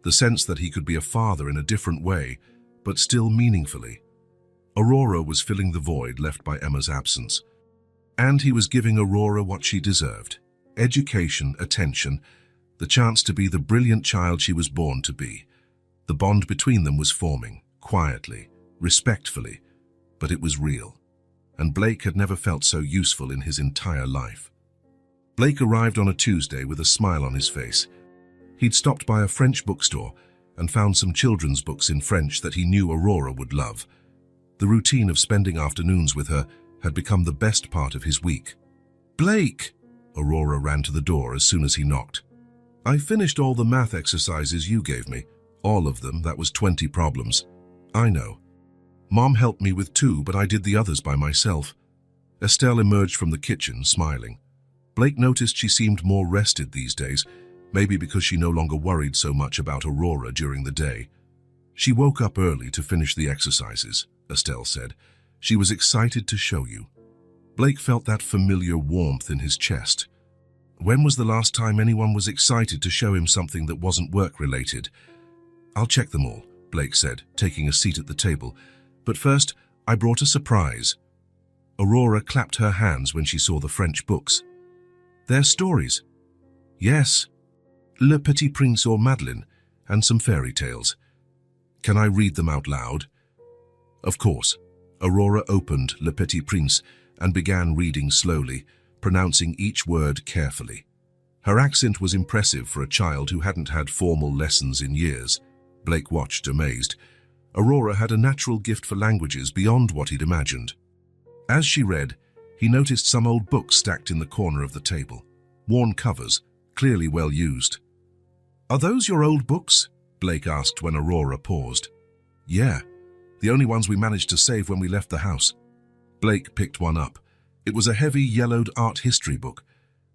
the sense that he could be a father in a different way, but still meaningfully. Aurora was filling the void left by Emma's absence. And he was giving Aurora what she deserved. Education, attention, the chance to be the brilliant child she was born to be. The bond between them was forming, quietly, respectfully, but it was real. And Blake had never felt so useful in his entire life. Blake arrived on a Tuesday with a smile on his face. He'd stopped by a French bookstore, and found some children's books in French that he knew Aurora would love. The routine of spending afternoons with her had become the best part of his week. "Blake!" Aurora ran to the door as soon as he knocked. "I finished all the math exercises you gave me. All of them. That was 20 problems." "I know. Mom helped me with 2, but I did the others by myself." Estelle emerged from the kitchen, smiling. Blake noticed she seemed more rested these days, maybe because she no longer worried so much about Aurora during the day. "She woke up early to finish the exercises," Estelle said. "She was excited to show you." Blake felt that familiar warmth in his chest. When was the last time anyone was excited to show him something that wasn't work-related? "I'll check them all," Blake said, taking a seat at the table. "But first, I brought a surprise." Aurora clapped her hands when she saw the French books. "They're stories." "Yes. Le Petit Prince or Madeleine, and some fairy tales." "Can I read them out loud?" "Of course." Aurora opened Le Petit Prince and began reading slowly, pronouncing each word carefully. Her accent was impressive for a child who hadn't had formal lessons in years. Blake watched, amazed. Aurora had a natural gift for languages beyond what he'd imagined. As she read, he noticed some old books stacked in the corner of the table. Worn covers, clearly well used. "Are those your old books?" Blake asked when Aurora paused. "Yeah, the only ones we managed to save when we left the house." Blake picked one up. It was a heavy, yellowed art history book.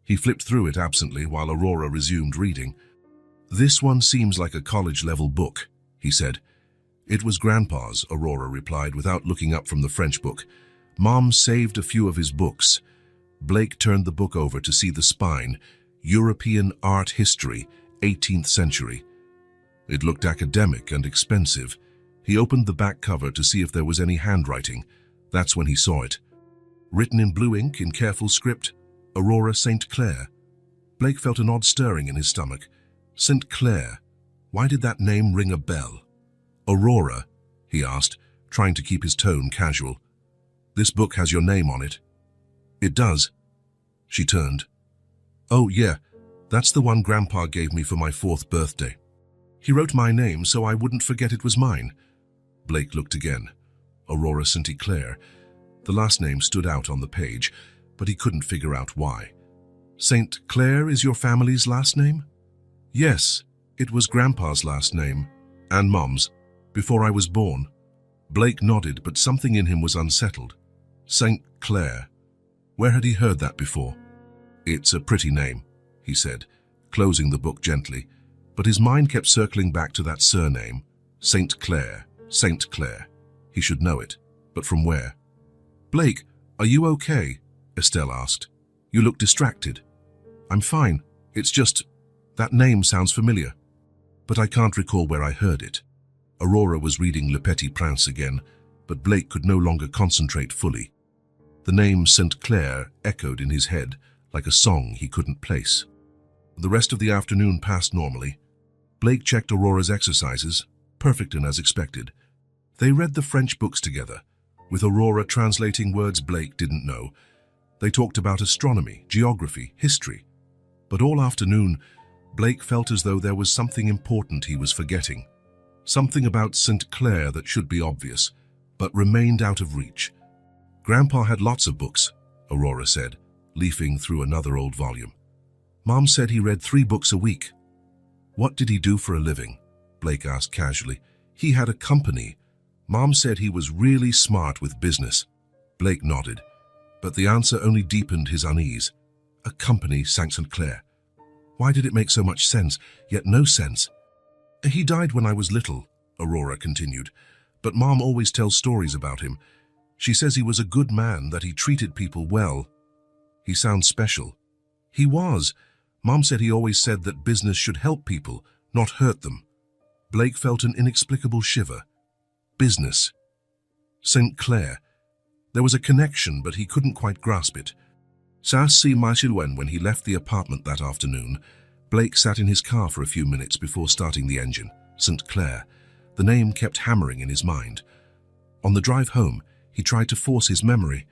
He flipped through it absently while Aurora resumed reading. "This one seems like a college-level book," he said. "It was Grandpa's," Aurora replied without looking up from the French book. "Mom saved a few of his books." Blake turned the book over to see the spine, European Art History, 18th Century. It looked academic and expensive. He opened the back cover to see if there was any handwriting. That's when he saw it. Written in blue ink in careful script, Aurora St. Clair. Blake felt an odd stirring in his stomach. St. Clair. Why did that name ring a bell? "Aurora," he asked, trying to keep his tone casual. "This book has your name on it." "It does." She turned. "Oh, yeah, that's the one Grandpa gave me for my 4th birthday. He wrote my name so I wouldn't forget it was mine." Blake looked again. Aurora St. Clair. The last name stood out on the page, but he couldn't figure out why. "St. Clair is your family's last name?" "Yes, it was Grandpa's last name, and Mom's, before I was born." Blake nodded, but something in him was unsettled. St. Clair. Where had he heard that before? "It's a pretty name," he said, closing the book gently, but his mind kept circling back to that surname. St. Clair, St. Clair. He should know it, but from where? "Blake, are you okay?" Estelle asked. "You look distracted." "I'm fine. It's just, that name sounds familiar. But I can't recall where I heard it." Aurora was reading Le Petit Prince again, but Blake could no longer concentrate fully. The name St. Clair echoed in his head like a song he couldn't place. The rest of the afternoon passed normally. Blake checked Aurora's exercises, perfect and as expected. They read the French books together, with Aurora translating words Blake didn't know. They talked about astronomy, geography, history. But all afternoon, Blake felt as though there was something important he was forgetting. Something about St. Clair that should be obvious, but remained out of reach. "Grandpa had lots of books," Aurora said, leafing through another old volume. "Mom said he read 3 books a week." "What did he do for a living?" Blake asked casually. "He had a company. Mom said he was really smart with business." Blake nodded, but the answer only deepened his unease. A company, St. Clair. Why did it make so much sense, yet no sense? "He died when I was little," Aurora continued, "but Mom always tells stories about him. She says he was a good man, that he treated people well." "He sounds special." "He was. Mom said he always said that business should help people, not hurt them." Blake felt an inexplicable shiver. Business. St. Clair. There was a connection, but he couldn't quite grasp it. When he left the apartment that afternoon, Blake sat in his car for a few minutes before starting the engine. St. Clair. The name kept hammering in his mind. On the drive home, he tried to force his memory.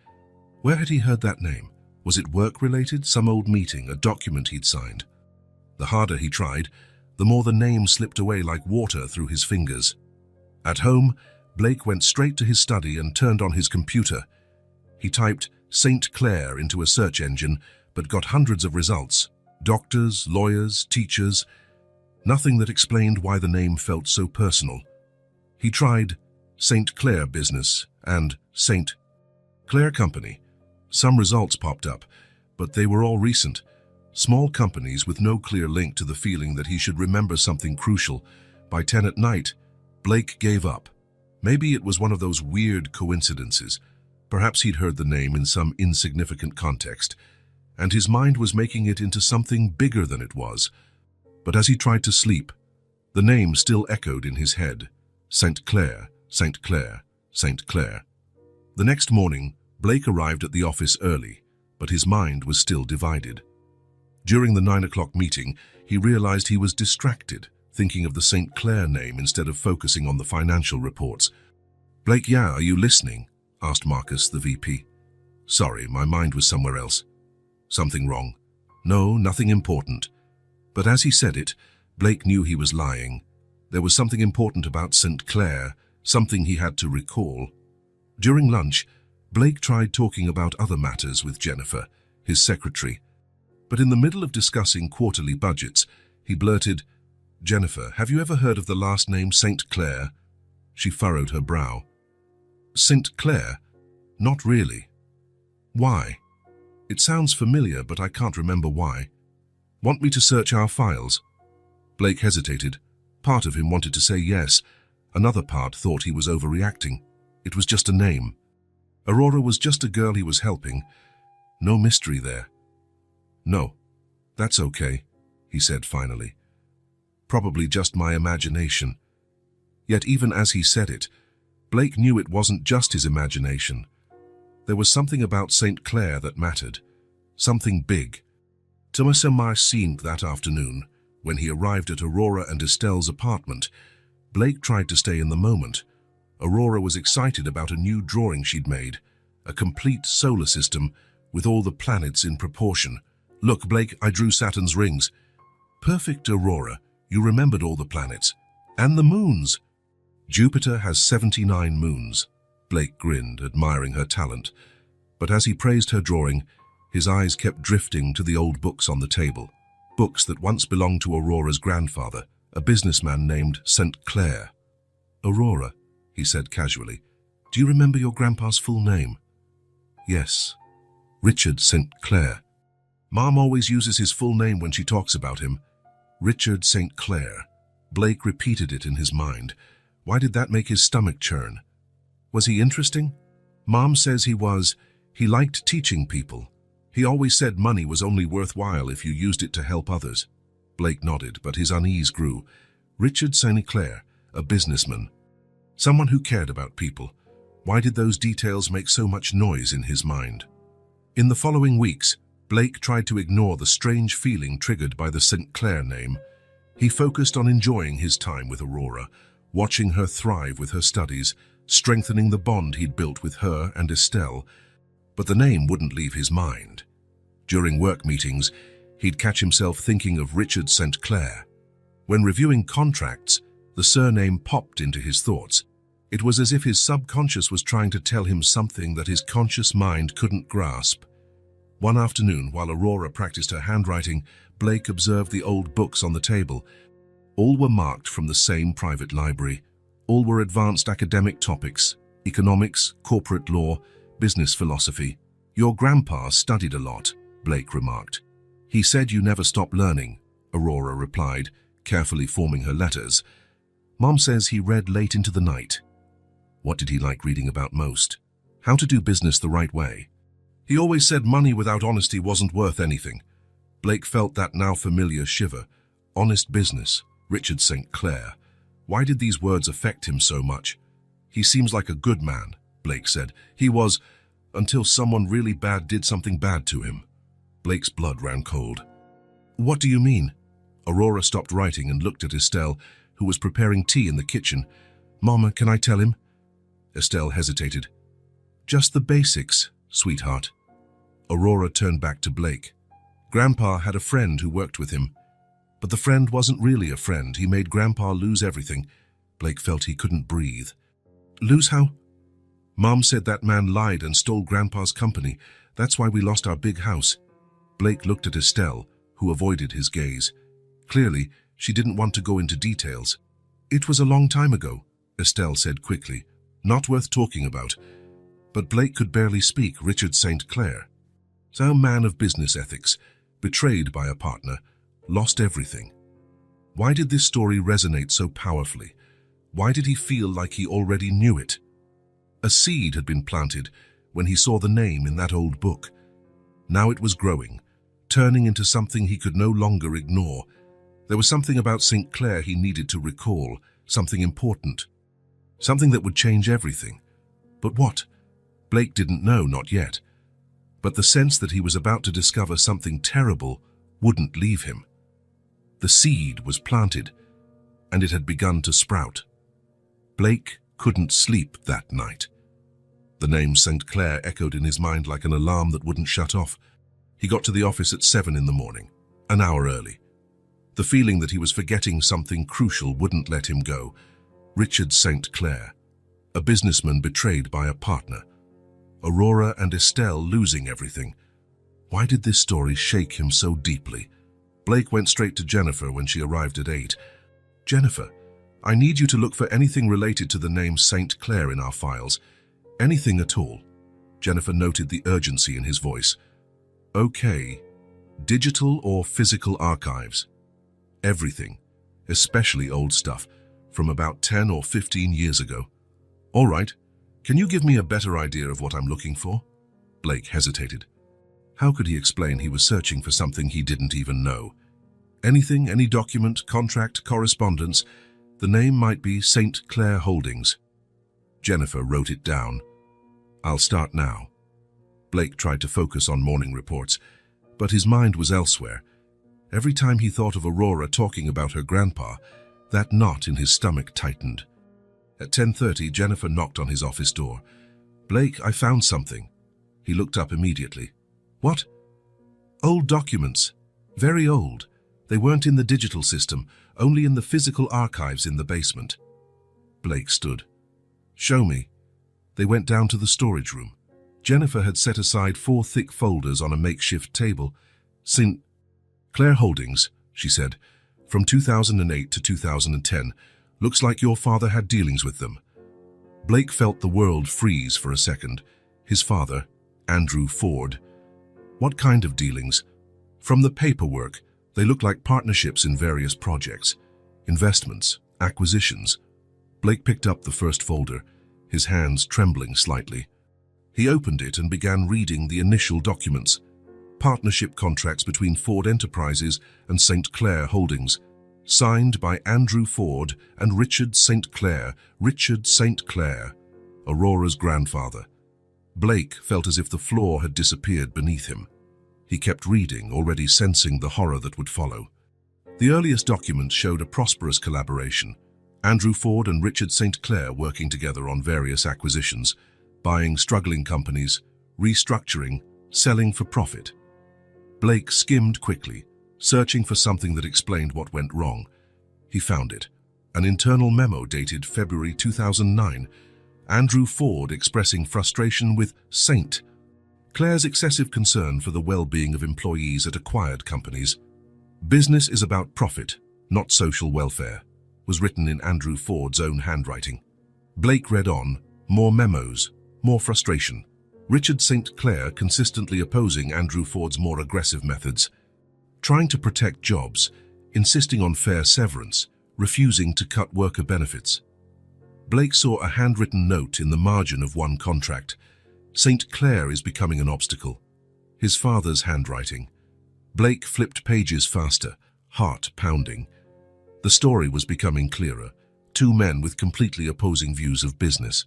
Where had he heard that name? Was it work-related, some old meeting, a document he'd signed? The harder he tried, the more the name slipped away like water through his fingers. At home, Blake went straight to his study and turned on his computer. He typed St. Clair into a search engine, but got hundreds of results. Doctors, lawyers, teachers, nothing that explained why the name felt so personal. He tried St. Clair Business and St. Clair Company. Some results popped up, but they were all recent. Small companies with no clear link to the feeling that he should remember something crucial. By 10 at night, Blake gave up. Maybe it was one of those weird coincidences. Perhaps he'd heard the name in some insignificant context, and his mind was making it into something bigger than it was. But as he tried to sleep, the name still echoed in his head. St. Clair, St. Clair, St. Clair. The next morning, Blake arrived at the office early, but his mind was still divided. During the 9 o'clock meeting, he realized he was distracted, thinking of the St. Clair name instead of focusing on the financial reports. "Blake, yeah, are you listening?" asked Marcus, the VP. "Sorry, my mind was somewhere else." "Something wrong?" "No, nothing important." But as he said it, Blake knew he was lying. There was something important about St. Clair, something he had to recall. During lunch, Blake tried talking about other matters with Jennifer, his secretary. But in the middle of discussing quarterly budgets, he blurted, "Jennifer, have you ever heard of the last name St. Clair?" She furrowed her brow. "St. Clair? Not really." "Why?" "It sounds familiar, but I can't remember why." "Want me to search our files?" Blake hesitated. Part of him wanted to say yes. Another part thought he was overreacting. It was just a name. Aurora was just a girl he was helping. No mystery there. "No, that's okay," he said finally. "Probably just my imagination." Yet even as he said it, Blake knew it wasn't just his imagination. There was something about St. Clair that mattered. Something big. Thomas and Mar seemed that afternoon, when he arrived at Aurora and Estelle's apartment. Blake tried to stay in the moment. Aurora was excited about a new drawing she'd made, a complete solar system with all the planets in proportion. "Look, Blake, I drew Saturn's rings." "Perfect, Aurora. You remembered all the planets. And the moons." "Jupiter has 79 moons." Blake grinned, admiring her talent. But as he praised her drawing, his eyes kept drifting to the old books on the table. Books that once belonged to Aurora's grandfather, a businessman named St. Clair. "Aurora," he said casually, "do you remember your grandpa's full name?" "Yes, Richard St. Clair. Mom always uses his full name when she talks about him. Richard St. Clair." Blake repeated it in his mind. Why did that make his stomach churn? Was he interesting? Mom says he was. He liked teaching people. He always said money was only worthwhile if you used it to help others. Blake nodded, but his unease grew. Richard St. Clair, a businessman. Someone who cared about people. Why did those details make so much noise in his mind? In the following weeks, Blake tried to ignore the strange feeling triggered by the St. Clair name. He focused on enjoying his time with Aurora, watching her thrive with her studies, strengthening the bond he'd built with her and Estelle. But the name wouldn't leave his mind. During work meetings, he'd catch himself thinking of Richard St. Clair. When reviewing contracts, the surname popped into his thoughts. It was as if his subconscious was trying to tell him something that his conscious mind couldn't grasp. One afternoon, while Aurora practiced her handwriting, Blake observed the old books on the table. All were marked from the same private library. All were advanced academic topics: economics, corporate law, business philosophy. "Your grandpa studied a lot," Blake remarked. "He said you never stopped learning," Aurora replied, carefully forming her letters. "Mom says he read late into the night." What did he like reading about most? How to do business the right way. He always said money without honesty wasn't worth anything. Blake felt that now familiar shiver. Honest business, Richard St. Clair. Why did these words affect him so much? "He seems like a good man," Blake said. "He was, until someone really bad did something bad to him." Blake's blood ran cold. "What do you mean?" Aurora stopped writing and looked at Estelle, who was preparing tea in the kitchen. "Mama, can I tell him?" Estelle hesitated. "Just the basics, sweetheart." Aurora turned back to Blake. "Grandpa had a friend who worked with him. But the friend wasn't really a friend. He made Grandpa lose everything. Blake felt he couldn't breathe. Lose how? Mom said that man lied and stole Grandpa's company. That's why we lost our big house. Blake looked at Estelle, who avoided his gaze. Clearly, she didn't want to go into details. It was a long time ago, Estelle said quickly. Not worth talking about. But Blake could barely speak. Richard St. Clair. So a man of business ethics, betrayed by a partner, lost everything. Why did this story resonate so powerfully? Why did he feel like he already knew it? A seed had been planted when he saw the name in that old book. Now it was growing, turning into something he could no longer ignore. There was something about St. Clair he needed to recall, something important, something that would change everything. But what? Blake didn't know, not yet. But the sense that he was about to discover something terrible wouldn't leave him. The seed was planted, and it had begun to sprout. Blake couldn't sleep that night. The name St. Clair echoed in his mind like an alarm that wouldn't shut off. He got to the office at 7 in the morning, an hour early. The feeling that he was forgetting something crucial wouldn't let him go. Richard St. Clair, a businessman betrayed by a partner. Aurora and Estelle losing everything. Why did this story shake him so deeply? Blake went straight to Jennifer when she arrived at 8. Jennifer, I need you to look for anything related to the name St. Clair in our files. Anything at all. Jennifer noted the urgency in his voice. Okay. Digital or physical archives? Everything, especially old stuff, from about 10 or 15 years ago. All right. Can you give me a better idea of what I'm looking for? Blake hesitated. How could he explain he was searching for something he didn't even know? Anything, any document, contract, correspondence. The name might be St. Clair Holdings. Jennifer wrote it down. I'll start now. Blake tried to focus on morning reports, but his mind was elsewhere. Every time he thought of Aurora talking about her grandpa, that knot in his stomach tightened. At 10:30, Jennifer knocked on his office door. Blake, I found something. He looked up immediately. What? Old documents. Very old. They weren't in the digital system, only in the physical archives in the basement. Blake stood. Show me. They went down to the storage room. Jennifer had set aside 4 thick folders on a makeshift table. St. Clair Holdings, she said, from 2008 to 2010. Looks like your father had dealings with them. Blake felt the world freeze for a second. His father, Andrew Ford. What kind of dealings? From the paperwork, they looked like partnerships in various projects, investments, acquisitions. Blake picked up the first folder, his hands trembling slightly. He opened it and began reading the initial documents. Partnership contracts between Ford Enterprises and St. Clair Holdings, signed by Andrew Ford and Richard St. Clair. Richard St. Clair, Aurora's grandfather. Blake felt as if the floor had disappeared beneath him. He kept reading, already sensing the horror that would follow. The earliest documents showed a prosperous collaboration. Andrew Ford and Richard St. Clair working together on various acquisitions, buying struggling companies, restructuring, selling for profit. Blake skimmed quickly, searching for something that explained what went wrong. He found it. An internal memo dated February 2009. Andrew Ford expressing frustration with St. Clair's excessive concern for the well-being of employees at acquired companies. Business is about profit, not social welfare, was written in Andrew Ford's own handwriting. Blake read on, more memos, more frustration. Richard St. Clair consistently opposing Andrew Ford's more aggressive methods, trying to protect jobs, insisting on fair severance, refusing to cut worker benefits. Blake saw a handwritten note in the margin of one contract. St. Clair is becoming an obstacle. His father's handwriting. Blake flipped pages faster, heart pounding. The story was becoming clearer. 2 men with completely opposing views of business.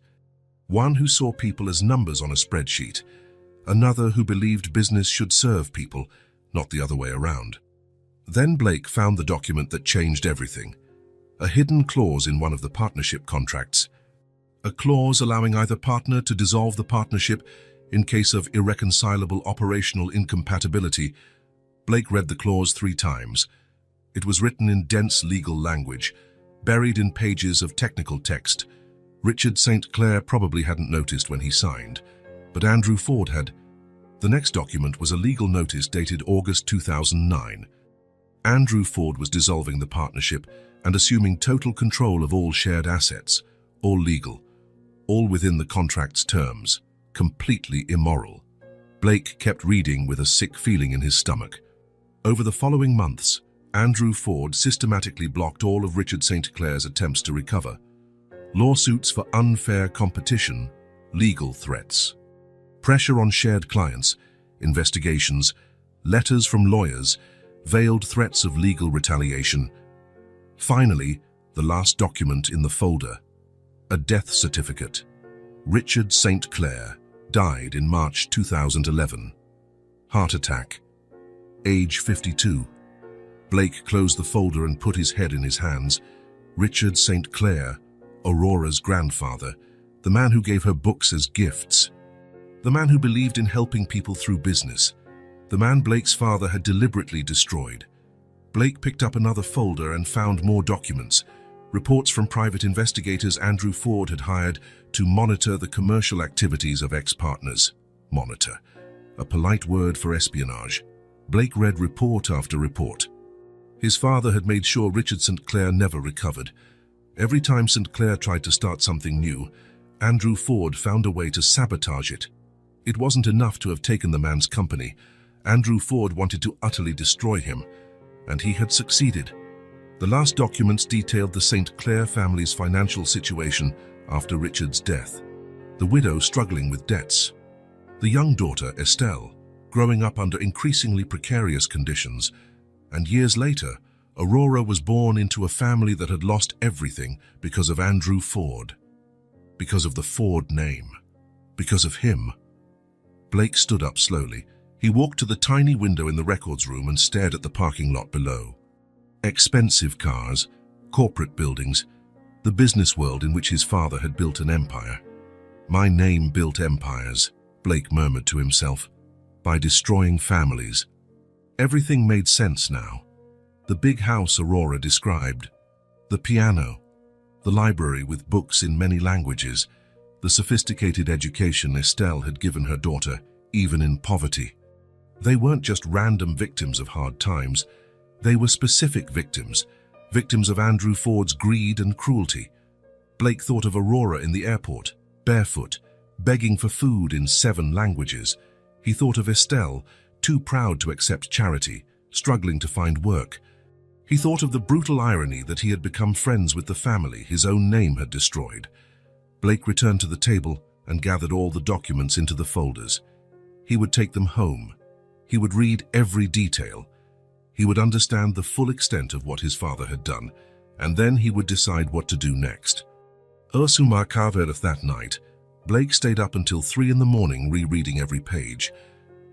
One who saw people as numbers on a spreadsheet. Another who believed business should serve people, not the other way around. Then Blake found the document that changed everything. A hidden clause in one of the partnership contracts. A clause allowing either partner to dissolve the partnership in case of irreconcilable operational incompatibility. Blake read the clause 3 times. It was written in dense legal language, buried in pages of technical text. Richard St. Clair probably hadn't noticed when he signed, but Andrew Ford had. The next document was a legal notice dated August 2009. Andrew Ford was dissolving the partnership and assuming total control of all shared assets, all legal, all within the contract's terms, completely immoral. Blake kept reading with a sick feeling in his stomach. Over the following months, Andrew Ford systematically blocked all of Richard St. Clair's attempts to recover. Lawsuits for unfair competition, legal threats. Pressure on shared clients, investigations, letters from lawyers, veiled threats of legal retaliation. Finally, the last document in the folder, a death certificate. Richard St. Clair died in March 2011. Heart attack. Age 52. Blake closed the folder and put his head in his hands. Richard St. Clair, Aurora's grandfather, the man who gave her books as gifts, the man who believed in helping people through business, the man Blake's father had deliberately destroyed. Blake picked up another folder and found more documents, reports from private investigators Andrew Ford had hired to monitor the commercial activities of ex-partners. Monitor, a polite word for espionage. Blake read report after report. His father had made sure Richard St. Clair never recovered. Every time St. Clair tried to start something new, Andrew Ford found a way to sabotage it. It wasn't enough to have taken the man's company. Andrew Ford wanted to utterly destroy him, and he had succeeded. The last documents detailed the St. Clair family's financial situation after Richard's death. The widow struggling with debts. The young daughter, Estelle, growing up under increasingly precarious conditions. And years later, Aurora was born into a family that had lost everything because of Andrew Ford. Because of the Ford name. Because of him. Blake stood up slowly. He walked to the tiny window in the records room and stared at the parking lot below. Expensive cars, corporate buildings, the business world in which his father had built an empire. My name built empires, Blake murmured to himself, by destroying families. Everything made sense now. The big house Aurora described, the piano, the library with books in many languages, the sophisticated education Estelle had given her daughter, even in poverty. They weren't just random victims of hard times. They were specific victims, victims of Andrew Ford's greed and cruelty. Blake thought of Aurora in the airport, barefoot, begging for food in 7 languages. He thought of Estelle, too proud to accept charity, struggling to find work. He thought of the brutal irony that he had become friends with the family his own name had destroyed. Blake returned to the table and gathered all the documents into the folders. He would take them home. He would read every detail. He would understand the full extent of what his father had done, and then he would decide what to do next. Ursuma Carvereth that night, Blake stayed up until 3 in the morning rereading every page.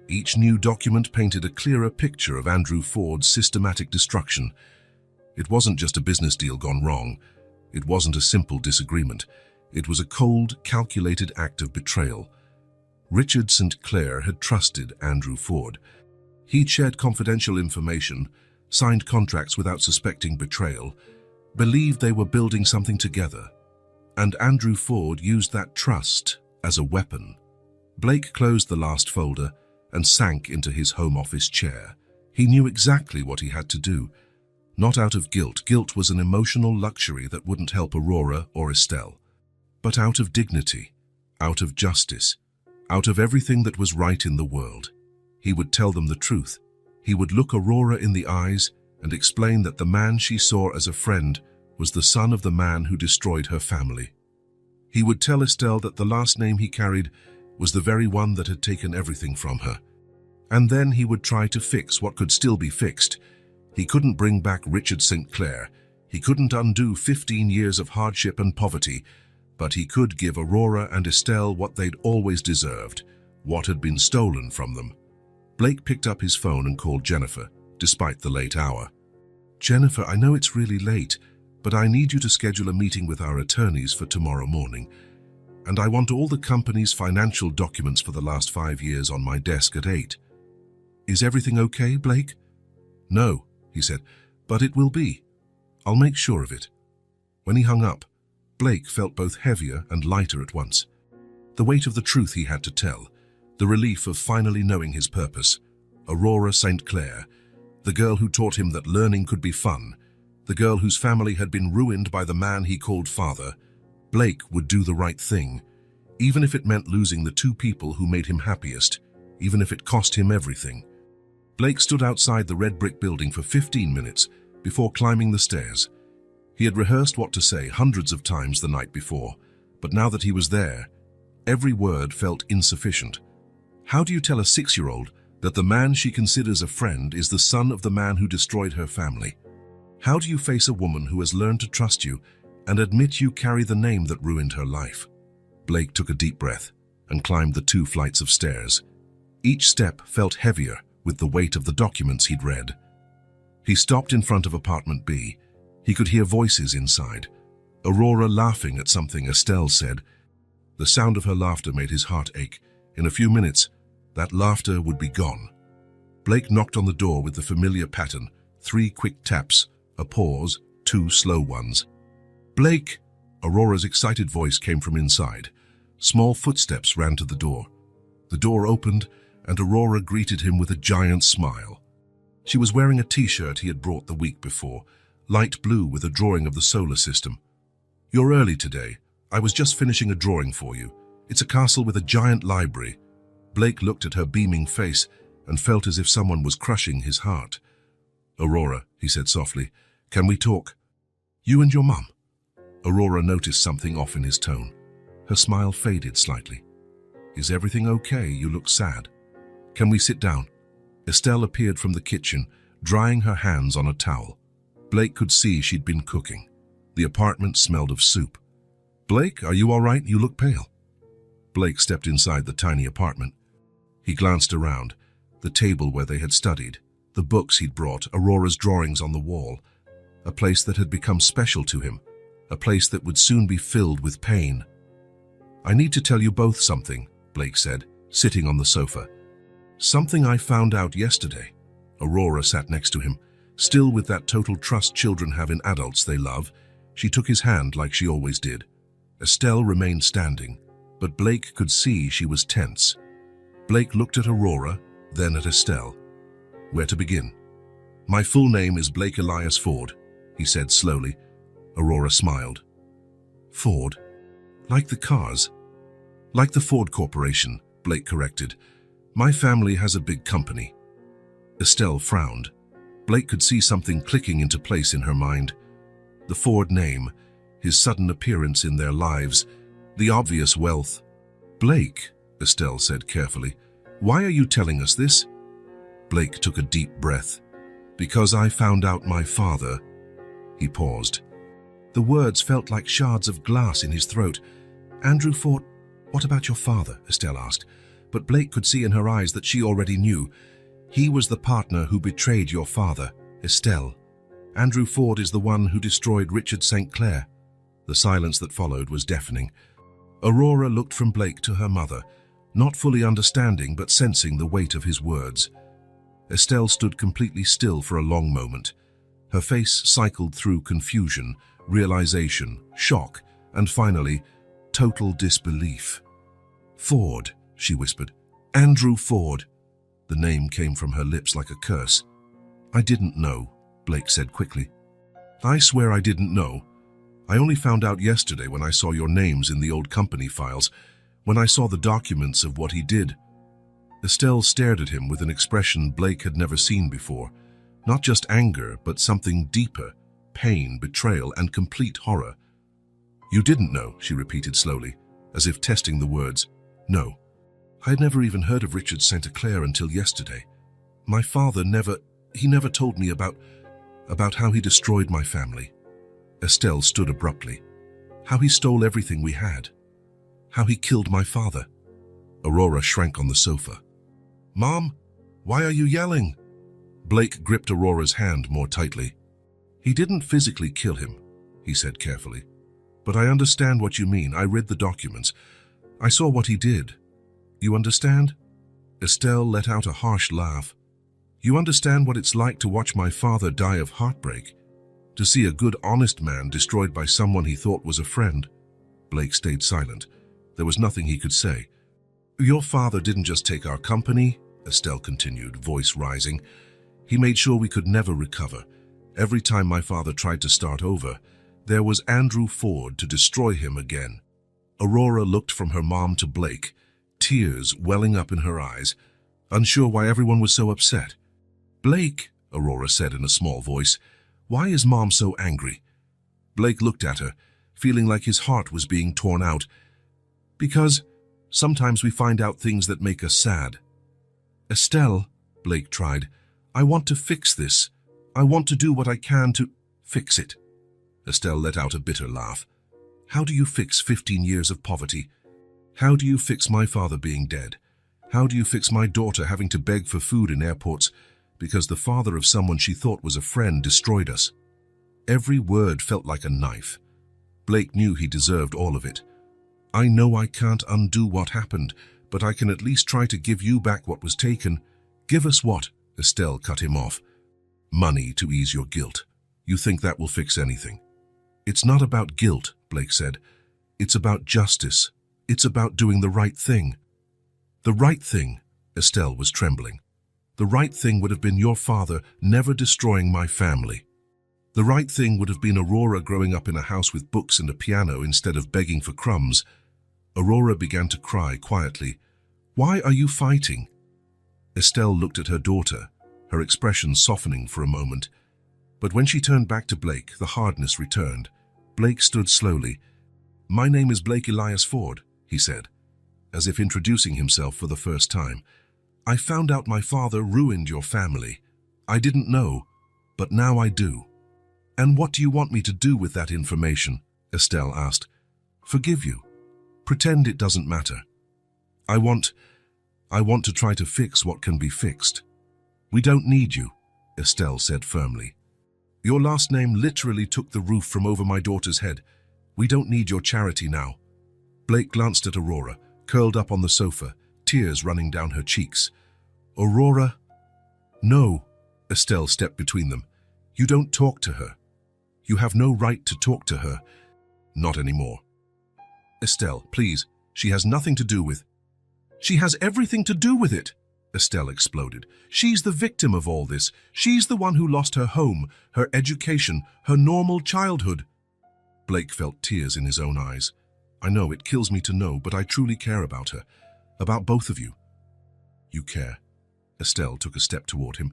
Each new document painted a clearer picture of Andrew Ford's systematic destruction. It wasn't just a business deal gone wrong. It wasn't a simple disagreement. It was a cold, calculated act of betrayal. Richard St. Clair had trusted Andrew Ford. He'd shared confidential information, signed contracts without suspecting betrayal, believed they were building something together. And Andrew Ford used that trust as a weapon. Blake closed the last folder and sank into his home office chair. He knew exactly what he had to do. Not out of guilt. Guilt was an emotional luxury that wouldn't help Aurora or Estelle. But out of dignity, out of justice, out of everything that was right in the world. He would tell them the truth. He would look Aurora in the eyes and explain that the man she saw as a friend was the son of the man who destroyed her family. He would tell Estelle that the last name he carried was the very one that had taken everything from her. And then he would try to fix what could still be fixed. He couldn't bring back Richard St. Clair. He couldn't undo 15 years of hardship and poverty, but he could give Aurora and Estelle what they'd always deserved, what had been stolen from them. Blake picked up his phone and called Jennifer, despite the late hour. "Jennifer, I know it's really late, but I need you to schedule a meeting with our attorneys for tomorrow morning. And I want all the company's financial documents for the last 5 years on my desk at 8. Is everything okay, Blake?" "No," he said, But it will be. I'll make sure of it." When he hung up, Blake felt both heavier and lighter at once. The weight of the truth he had to tell, the relief of finally knowing his purpose. Aurora St. Clair, the girl who taught him that learning could be fun, the girl whose family had been ruined by the man he called father. Blake would do the right thing, even if it meant losing the two people who made him happiest, even if it cost him everything. Blake stood outside the red brick building for 15 minutes before climbing the stairs. He had rehearsed what to say hundreds of times the night before, but now that he was there, every word felt insufficient. How do you tell a 6-year-old that the man she considers a friend is the son of the man who destroyed her family? How do you face a woman who has learned to trust you and admit you carry the name that ruined her life? Blake took a deep breath and climbed the 2 flights of stairs. Each step felt heavier with the weight of the documents he'd read. He stopped in front of apartment B. He could hear voices inside. Aurora laughing at something Estelle said. The sound of her laughter made his heart ache. In a few minutes, that laughter would be gone. Blake knocked on the door with the familiar pattern, 3 quick taps, a pause, 2 slow ones. "Blake!" Aurora's excited voice came from inside. Small footsteps ran to the door. The door opened, and Aurora greeted him with a giant smile. She was wearing a t-shirt he had brought the week before, light blue with a drawing of the solar system. "You're early today. I was just finishing a drawing for you. It's a castle with a giant library." Blake looked at her beaming face and felt as if someone was crushing his heart. "Aurora," he said softly, "can we talk? You and your mum?" Aurora noticed something off in his tone. Her smile faded slightly. "Is everything okay? You look sad. Can we sit down?" Estelle appeared from the kitchen, drying her hands on a towel. Blake could see she'd been cooking. The apartment smelled of soup. "Blake, are you all right? You look pale." Blake stepped inside the tiny apartment. He glanced around, the table where they had studied, the books he'd brought, Aurora's drawings on the wall, a place that had become special to him, a place that would soon be filled with pain. "I need to tell you both something," Blake said, sitting on the sofa. "Something I found out yesterday." Aurora sat next to him, still with that total trust children have in adults they love. She took his hand like she always did. Estelle remained standing, but Blake could see she was tense. Blake looked at Aurora, then at Estelle. "Where to begin?" "My full name is Blake Elias Ford," he said slowly. Aurora smiled. "Ford? Like the cars?" "Like the Ford Corporation," Blake corrected. "My family has a big company." Estelle frowned. Blake could see something clicking into place in her mind. The Ford name, his sudden appearance in their lives, the obvious wealth. "Blake," Estelle said carefully, "why are you telling us this?" Blake took a deep breath. "Because I found out my father." He paused. The words felt like shards of glass in his throat. "Andrew Ford, what about your father?" Estelle asked, but Blake could see in her eyes that she already knew. "He was the partner who betrayed your father, Estelle. Andrew Ford is the one who destroyed Richard St. Clair." The silence that followed was deafening. Aurora looked from Blake to her mother, not fully understanding but sensing the weight of his words. Estelle stood completely still for a long moment. Her face cycled through confusion, realization, shock, and finally, total disbelief. "Ford," she whispered. "Andrew Ford." The name came from her lips like a curse. "I didn't know," Blake said quickly. "I swear I didn't know. I only found out yesterday when I saw your names in the old company files, when I saw the documents of what he did." Estelle stared at him with an expression Blake had never seen before. Not just anger, but something deeper, pain, betrayal, and complete horror. "You didn't know," she repeated slowly, as if testing the words. "No. I had never even heard of Richard St. Clair until yesterday. My father never told me about how he destroyed my family." Estelle stood abruptly. "How he stole everything we had. How he killed my father." Aurora shrank on the sofa. "Mom, why are you yelling?" Blake gripped Aurora's hand more tightly. "He didn't physically kill him," he said carefully. "But I understand what you mean. I read the documents. I saw what he did. You understand?" Estelle let out a harsh laugh. You understand what it's like to watch my father die of heartbreak? To see a good, honest man destroyed by someone he thought was a friend? Blake stayed silent. There was nothing he could say. Your father didn't just take our company, Estelle continued, voice rising. He made sure we could never recover. Every time my father tried to start over, there was Andrew Ford to destroy him again. Aurora looked from her mom to Blake, tears welling up in her eyes, unsure why everyone was so upset. Blake, Aurora said in a small voice, why is Mom so angry? Blake looked at her, feeling like his heart was being torn out. Because sometimes we find out things that make us sad. Estelle, Blake tried, I want to fix this. I want to do what I can to fix it. Estelle let out a bitter laugh. How do you fix 15 years of poverty? How do you fix my father being dead? How do you fix my daughter having to beg for food in airports because the father of someone she thought was a friend destroyed us? Every word felt like a knife. Blake knew he deserved all of it. I know I can't undo what happened, but I can at least try to give you back what was taken. Give us what? Estelle cut him off. Money to ease your guilt. You think that will fix anything? It's not about guilt, Blake said. It's about justice. It's about doing the right thing. The right thing, Estelle was trembling. The right thing would have been your father never destroying my family. The right thing would have been Aurora growing up in a house with books and a piano instead of begging for crumbs. Aurora began to cry quietly. Why are you fighting? Estelle looked at her daughter, her expression softening for a moment. But when she turned back to Blake, the hardness returned. Blake stood slowly. My name is Blake Elias Ford, he said, as if introducing himself for the first time. I found out my father ruined your family. I didn't know, but now I do. And what do you want me to do with that information? Estelle asked. Forgive you. Pretend it doesn't matter. I want to try to fix what can be fixed. We don't need you, Estelle said firmly. Your last name literally took the roof from over my daughter's head. We don't need your charity now. Blake glanced at Aurora, curled up on the sofa, tears running down her cheeks. Aurora? No, Estelle stepped between them. You don't talk to her. You have no right to talk to her. Not anymore. Estelle, please, she has nothing to do with... She has everything to do with it, Estelle exploded. She's the victim of all this. She's the one who lost her home, her education, her normal childhood. Blake felt tears in his own eyes. I know, it kills me to know, but I truly care about her. About both of you. You care. Estelle took a step toward him.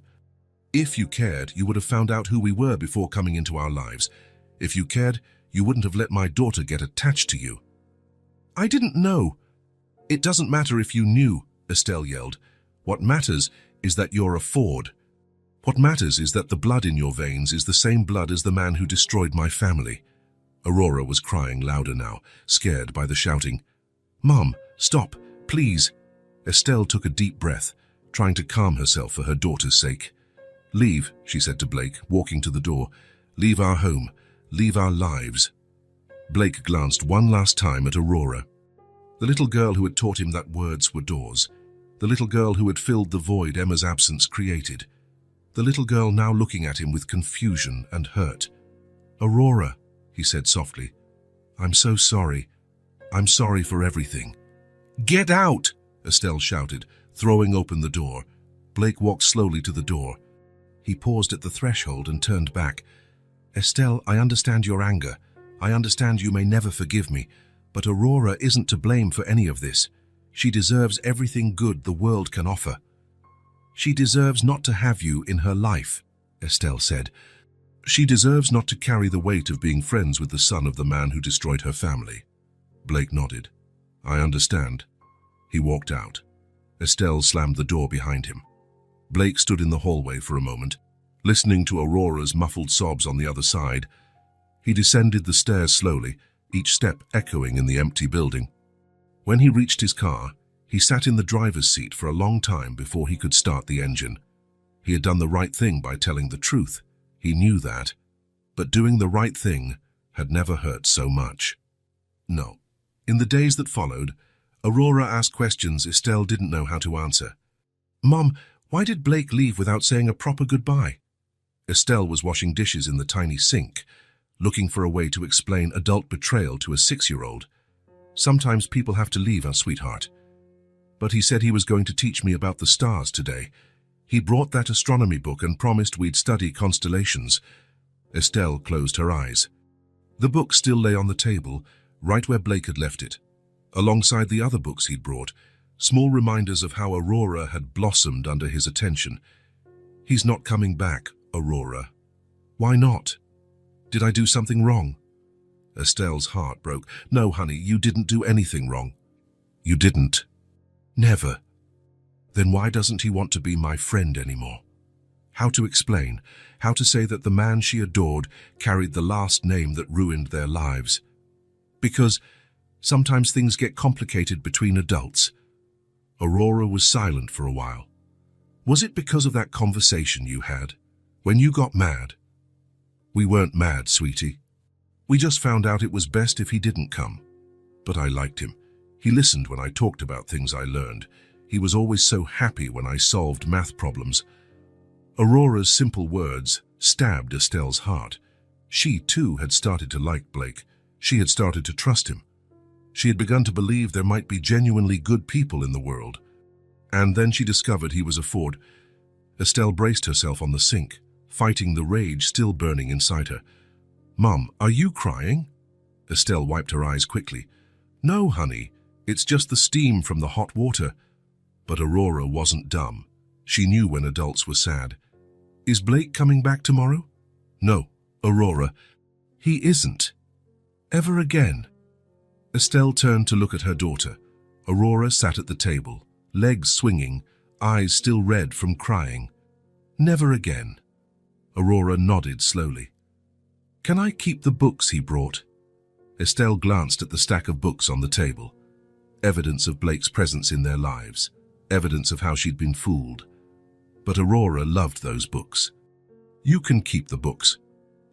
If you cared, you would have found out who we were before coming into our lives. If you cared, you wouldn't have let my daughter get attached to you. I didn't know. It doesn't matter if you knew, Estelle yelled. What matters is that you're a Ford. What matters is that the blood in your veins is the same blood as the man who destroyed my family. Aurora was crying louder now, scared by the shouting. Mom, stop, please. Estelle took a deep breath, trying to calm herself for her daughter's sake. Leave, she said to Blake, walking to the door. Leave our home. Leave our lives. Blake glanced one last time at Aurora. The little girl who had taught him that words were doors. The little girl who had filled the void Emma's absence created. The little girl now looking at him with confusion and hurt. Aurora, he said softly. I'm so sorry. I'm sorry for everything. Get out, Estelle shouted, throwing open the door. Blake walked slowly to the door. He paused at the threshold and turned back. Estelle, I understand your anger. I understand you may never forgive me, but Aurora isn't to blame for any of this. She deserves everything good the world can offer. She deserves not to have you in her life, Estelle said. She deserves not to carry the weight of being friends with the son of the man who destroyed her family. Blake nodded. I understand. He walked out. Estelle slammed the door behind him. Blake stood in the hallway for a moment, listening to Aurora's muffled sobs on the other side. He descended the stairs slowly, each step echoing in the empty building. When he reached his car, he sat in the driver's seat for a long time before he could start the engine. He had done the right thing by telling the truth. He knew that. But doing the right thing had never hurt so much. No. In the days that followed, Aurora asked questions Estelle didn't know how to answer. Mom, Why did Blake leave without saying a proper goodbye? Estelle was washing dishes in the tiny sink, looking for a way to explain adult betrayal to a 6-year-old. Sometimes people have to leave our sweetheart. But he said he was going to teach me about the stars today. He brought that astronomy book and promised we'd study constellations. Estelle closed her eyes. The book still lay on the table, right where Blake had left it, alongside the other books he'd brought, small reminders of how Aurora had blossomed under his attention. He's not coming back, Aurora. Why not? Did I do something wrong? Estelle's heart broke. No, honey, you didn't do anything wrong. You didn't. Never. Then why doesn't he want to be my friend anymore? How to explain, how to say that the man she adored carried the last name that ruined their lives? Because sometimes things get complicated between adults. Aurora was silent for a while. Was it because of that conversation you had, when you got mad? We weren't mad, sweetie. We just found out it was best if he didn't come. But I liked him. He listened when I talked about things I learned. He was always so happy when I solved math problems. Aurora's simple words stabbed Estelle's heart. She, too, had started to like Blake. She had started to trust him. She had begun to believe there might be genuinely good people in the world. And then she discovered he was a fraud. Estelle braced herself on the sink, fighting the rage still burning inside her. Mum, are you crying? Estelle wiped her eyes quickly. No, honey, it's just the steam from the hot water. But Aurora wasn't dumb. She knew when adults were sad. Is Blake coming back tomorrow? No, Aurora, he isn't. Ever again. Estelle turned to look at her daughter. Aurora sat at the table, legs swinging, eyes still red from crying. Never again. Aurora nodded slowly. Can I keep the books he brought? Estelle glanced at the stack of books on the table. Evidence of Blake's presence in their lives. Evidence of how she'd been fooled. But Aurora loved those books. You can keep the books.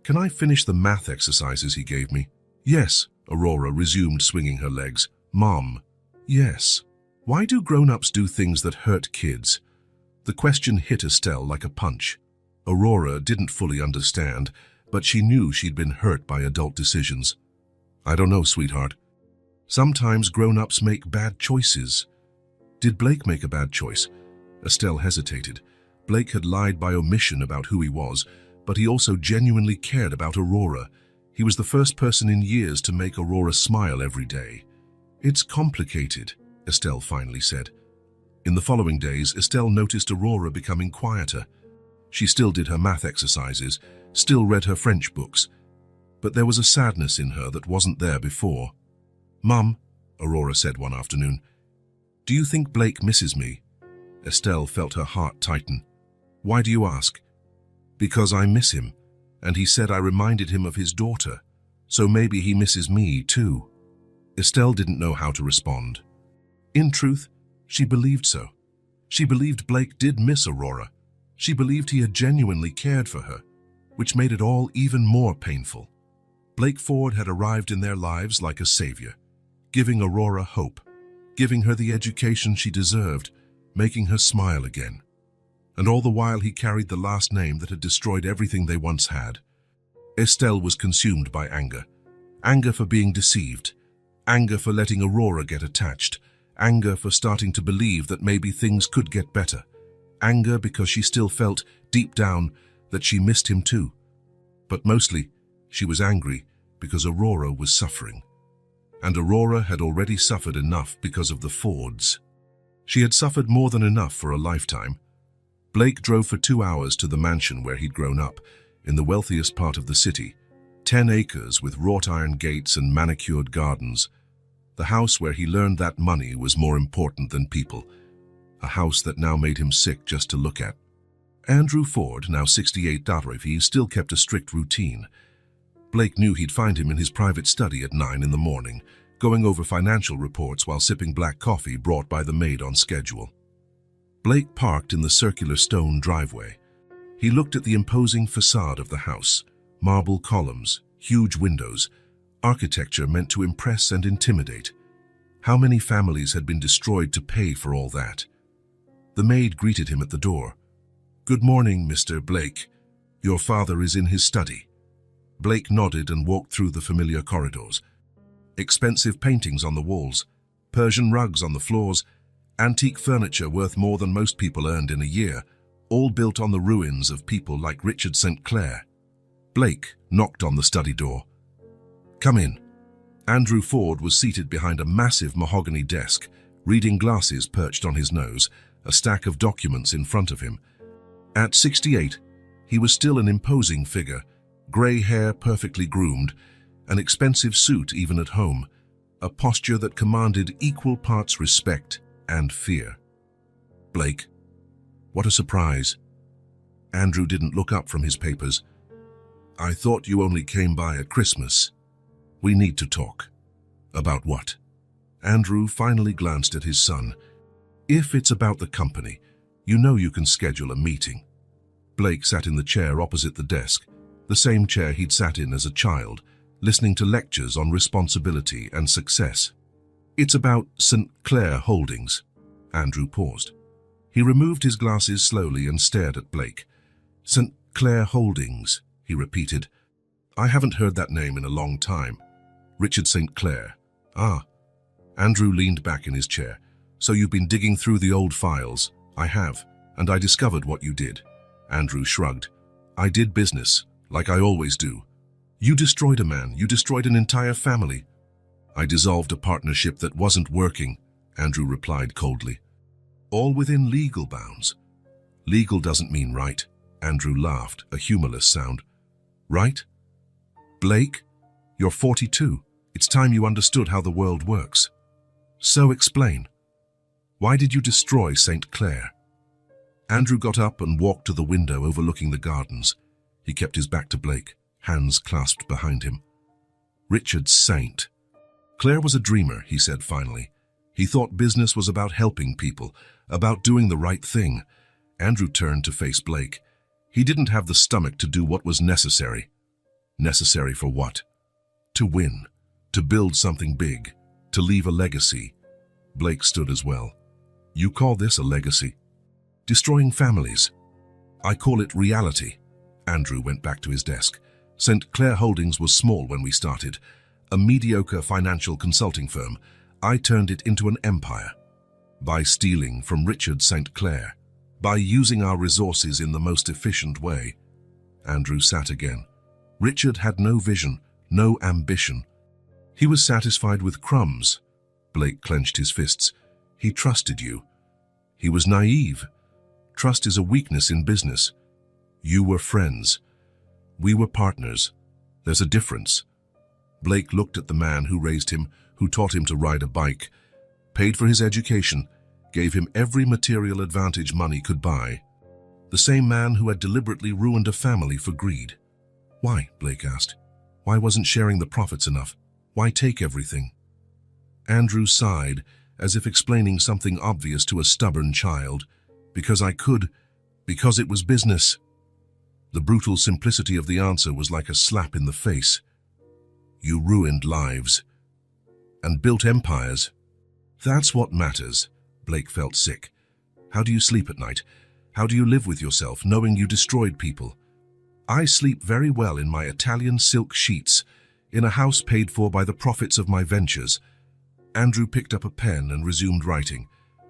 Can I finish the math exercises he gave me? Yes, Aurora resumed, swinging her legs. Mom. Yes. Why do grown-ups do things that hurt kids? The question hit Estelle like a punch. Aurora didn't fully understand, but she knew she'd been hurt by adult decisions. I don't know, sweetheart. Sometimes grown-ups make bad choices. Did Blake make a bad choice? Estelle hesitated. Blake had lied by omission about who he was, but he also genuinely cared about Aurora. He was the first person in years to make Aurora smile every day. It's complicated, Estelle finally said. In the following days, Estelle noticed Aurora becoming quieter. She still did her math exercises, still read her French books, but there was a sadness in her that wasn't there before. Mum, Aurora said one afternoon, do you think Blake misses me? Estelle felt her heart tighten. Why do you ask? Because I miss him, and he said I reminded him of his daughter, so maybe he misses me too. Estelle didn't know how to respond. In truth, she believed so. She believed Blake did miss Aurora. She believed he had genuinely cared for her, which made it all even more painful. Blake Ford had arrived in their lives like a savior, giving Aurora hope, giving her the education she deserved, making her smile again. And all the while he carried the last name that had destroyed everything they once had. Estelle was consumed by anger. Anger for being deceived. Anger for letting Aurora get attached. Anger for starting to believe that maybe things could get better. Anger because she still felt, deep down, that she missed him too. But mostly, she was angry because Aurora was suffering. And Aurora had already suffered enough because of the Fords. She had suffered more than enough for a lifetime. Blake drove for 2 hours to the mansion where he'd grown up, in the wealthiest part of the city, 10 acres with wrought iron gates and manicured gardens. The house where he learned that money was more important than people. A house that now made him sick just to look at. Andrew Ford, now 68, still kept a strict routine. Blake knew he'd find him in his private study at 9 in the morning, going over financial reports while sipping black coffee brought by the maid on schedule. Blake parked in the circular stone driveway. He looked at the imposing facade of the house, marble columns, huge windows, architecture meant to impress and intimidate. How many families had been destroyed to pay for all that? The maid greeted him at the door. "Good morning, Mr. Blake. Your father is in his study." Blake nodded and walked through the familiar corridors. Expensive paintings on the walls, Persian rugs on the floors, antique furniture worth more than most people earned in a year, all built on the ruins of people like Richard St. Clair. Blake knocked on the study door. "Come in." Andrew Ford was seated behind a massive mahogany desk, reading glasses perched on his nose, a stack of documents in front of him. At 68, he was still an imposing figure, grey hair perfectly groomed, an expensive suit even at home, a posture that commanded equal parts respect and fear. "Blake, what a surprise." Andrew didn't look up from his papers. "I thought you only came by at Christmas. We need to talk." "About what?" Andrew finally glanced at his son. "If it's about the company, you know you can schedule a meeting." Blake sat in the chair opposite the desk, the same chair he'd sat in as a child, listening to lectures on responsibility and success. "It's about St. Clair Holdings." Andrew paused. He removed his glasses slowly and stared at Blake. "St. Clair Holdings," he repeated. "I haven't heard that name in a long time. Richard St. Clair. Ah." Andrew leaned back in his chair. "So you've been digging through the old files." "I have, and I discovered what you did." Andrew shrugged. "I did business, like I always do." "You destroyed a man. You destroyed an entire family." "I dissolved a partnership that wasn't working," Andrew replied coldly. "All within legal bounds." "Legal doesn't mean right." Andrew laughed, a humorless sound. "Right? Blake, you're 42. It's time you understood how the world works. So explain. Why did you destroy St. Clair?" Andrew got up and walked to the window overlooking the gardens. He kept his back to Blake, hands clasped behind him. "Richard St. Clair was a dreamer," he said finally. "He thought business was about helping people, about doing the right thing." Andrew turned to face Blake. He didn't have the stomach to do what was necessary. Necessary for what? To win, to build something big, to leave a legacy. Blake stood as well. "You call this a legacy?" "Destroying families." "I call it reality." Andrew went back to his desk. "St. Clair Holdings was small when we started, a mediocre financial consulting firm. I turned it into an empire. By stealing from Richard St. Clair, by using our resources in the most efficient way." Andrew sat again. "Richard had no vision, no ambition. He was satisfied with crumbs." Blake clenched his fists. "He trusted you. He was naive. Trust is a weakness in business. You were friends. We were partners. There's a difference." Blake looked at the man who raised him, who taught him to ride a bike, paid for his education, gave him every material advantage money could buy. The same man who had deliberately ruined a family for greed. "Why?" Blake asked. "Why wasn't sharing the profits enough? Why take everything?" Andrew sighed, as if explaining something obvious to a stubborn child. "Because I could. Because it was business." The brutal simplicity of the answer was like a slap in the face. "You ruined lives. And built empires. That's what matters." Blake felt sick. "How do you sleep at night? How do you live with yourself, knowing you destroyed people?" "I sleep very well in my Italian silk sheets, in a house paid for by the profits of my ventures." Andrew picked up a pen and resumed writing.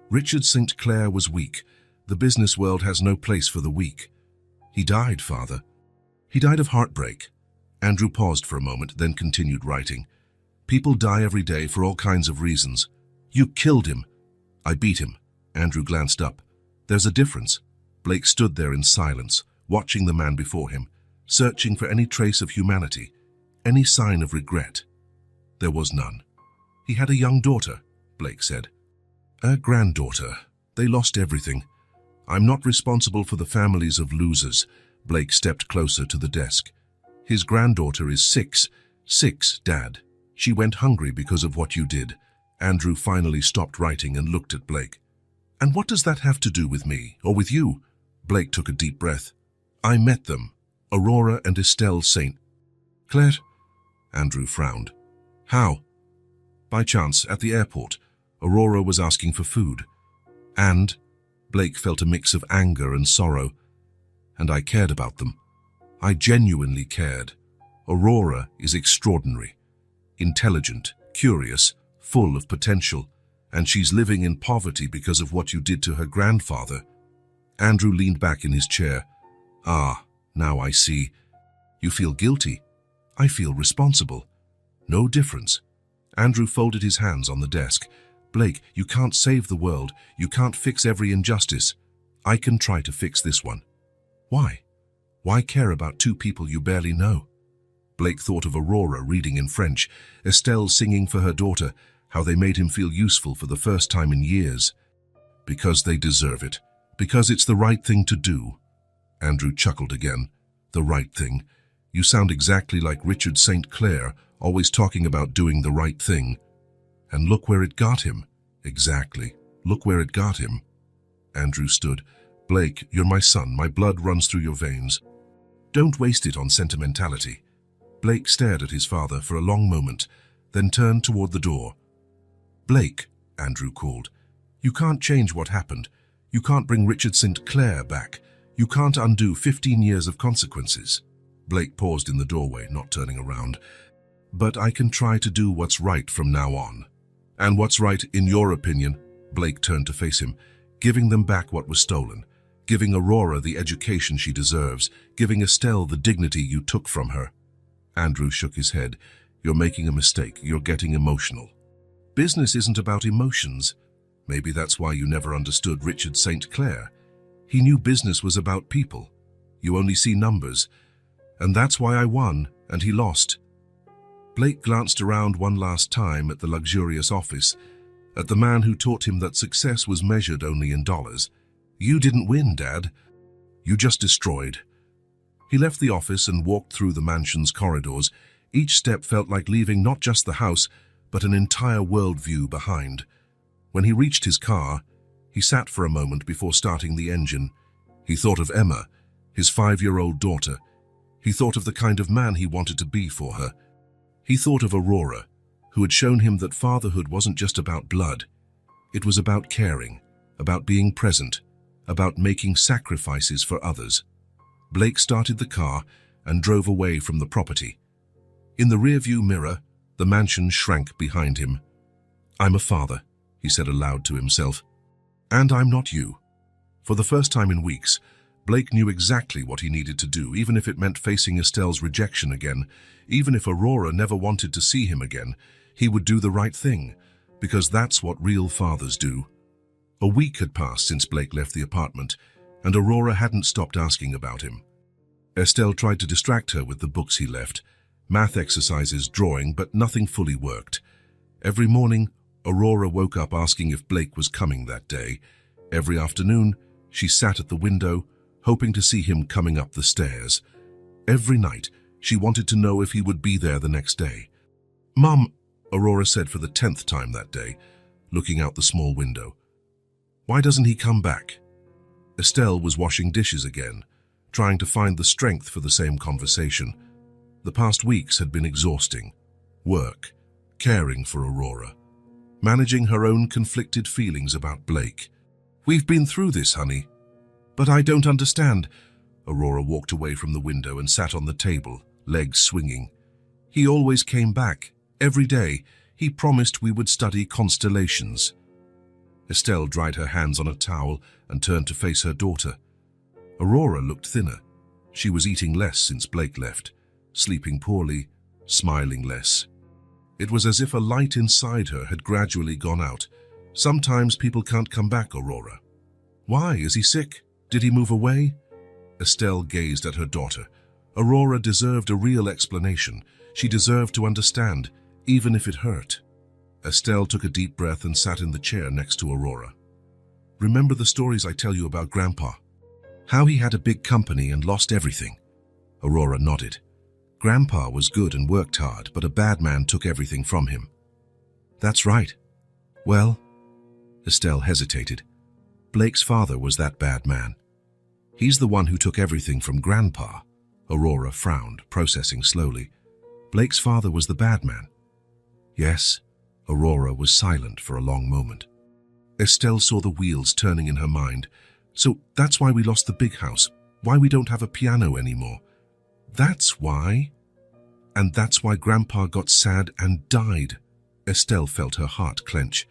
"Richard St. Clair was weak. The business world has no place for the weak." "He died, father." "He died of heartbreak." Andrew paused for a moment, then continued writing. "People die every day for all kinds of reasons. You killed him." "I beat him." Andrew glanced up. "There's a difference." Blake stood there in silence, watching the man before him, searching for any trace of humanity, any sign of regret. There was none. "He had a young daughter," Blake said. "A granddaughter. They lost everything. I'm not responsible for the families of losers." Blake stepped closer to the desk. "His granddaughter is six. 6, Dad. She went hungry because of what you did." Andrew finally stopped writing and looked at Blake. "And what does that have to do with me, or with you?" Blake took a deep breath. "I met them, Aurora and Estelle St. Clair." Andrew frowned. "How?" "By chance, at the airport. Aurora was asking for food." "And?" Blake felt a mix of anger and sorrow, and I cared about them. I genuinely cared. Aurora is extraordinary, intelligent, curious, full of potential, and she's living in poverty because of what you did to her grandfather. Andrew leaned back in his chair. Ah, now I see. You feel guilty. I feel responsible. No difference. Andrew folded his hands on the desk. Blake, you can't save the world. You can't fix every injustice. I can try to fix this one. Why? Why care about two people you barely know? Blake thought of Aurora reading in French, Estelle singing for her daughter, how they made him feel useful for the first time in years. Because they deserve it. Because it's the right thing to do. Andrew chuckled again. The right thing. You sound exactly like Richard St. Clair, always talking about doing the right thing. And look where it got him. Exactly. Look where it got him. Andrew stood. Blake, you're my son. My blood runs through your veins. Don't waste it on sentimentality. Blake stared at his father for a long moment, then turned toward the door. Blake, Andrew called. You can't change what happened. You can't bring Richard St. Clair back. You can't undo 15 years of consequences. Blake paused in the doorway, not turning around. But I can try to do what's right from now on. And what's right, in your opinion? Blake turned to face him. Giving them back what was stolen. Giving Aurora the education she deserves. Giving Estelle the dignity you took from her. Andrew shook his head. You're making a mistake. You're getting emotional. Business isn't about emotions. Maybe that's why you never understood Richard St. Clair. He knew business was about people. You only see numbers. And that's why I won, and he lost. Blake glanced around one last time at the luxurious office, at the man who taught him that success was measured only in dollars. You didn't win, Dad. You just destroyed. He left the office and walked through the mansion's corridors. Each step felt like leaving not just the house, but an entire worldview behind. When he reached his car, he sat for a moment before starting the engine. He thought of Emma, his 5-year-old daughter. He thought of the kind of man he wanted to be for her. He thought of Aurora, who had shown him that fatherhood wasn't just about blood. It was about caring, about being present, about making sacrifices for others. Blake started the car and drove away from the property. In the rearview mirror, the mansion shrank behind him. I'm a father, he said aloud to himself. And I'm not you. For the first time in weeks, Blake knew exactly what he needed to do, even if it meant facing Estelle's rejection again. Even if Aurora never wanted to see him again, he would do the right thing, because that's what real fathers do. A week had passed since Blake left the apartment, and Aurora hadn't stopped asking about him. Estelle tried to distract her with the books he left, math exercises, drawing, but nothing fully worked. Every morning, Aurora woke up asking if Blake was coming that day. Every afternoon, she sat at the window, hoping to see him coming up the stairs. Every night, she wanted to know if he would be there the next day. Mom, Aurora said for the 10th time that day, looking out the small window. Why doesn't he come back? Estelle was washing dishes again, trying to find the strength for the same conversation. The past weeks had been exhausting. Work, caring for Aurora, managing her own conflicted feelings about Blake. We've been through this, honey. But I don't understand. Aurora walked away from the window and sat on the table, legs swinging. He always came back, every day. He promised we would study constellations. Estelle dried her hands on a towel and turned to face her daughter. Aurora looked thinner. She was eating less since Blake left, sleeping poorly, smiling less. It was as if a light inside her had gradually gone out. Sometimes people can't come back, Aurora. Why? Is he sick? Did he move away? Estelle gazed at her daughter. Aurora deserved a real explanation. She deserved to understand, even if it hurt. Estelle took a deep breath and sat in the chair next to Aurora. Remember the stories I tell you about Grandpa? How he had a big company and lost everything? Aurora nodded. Grandpa was good and worked hard, but a bad man took everything from him. That's right. Well, Estelle hesitated. Blake's father was that bad man. He's the one who took everything from Grandpa. Aurora frowned, processing slowly. Blake's father was the bad man. Yes. Aurora was silent for a long moment. Estelle saw the wheels turning in her mind. So that's why we lost the big house, why we don't have a piano anymore. That's why? And that's why Grandpa got sad and died. Estelle felt her heart clench.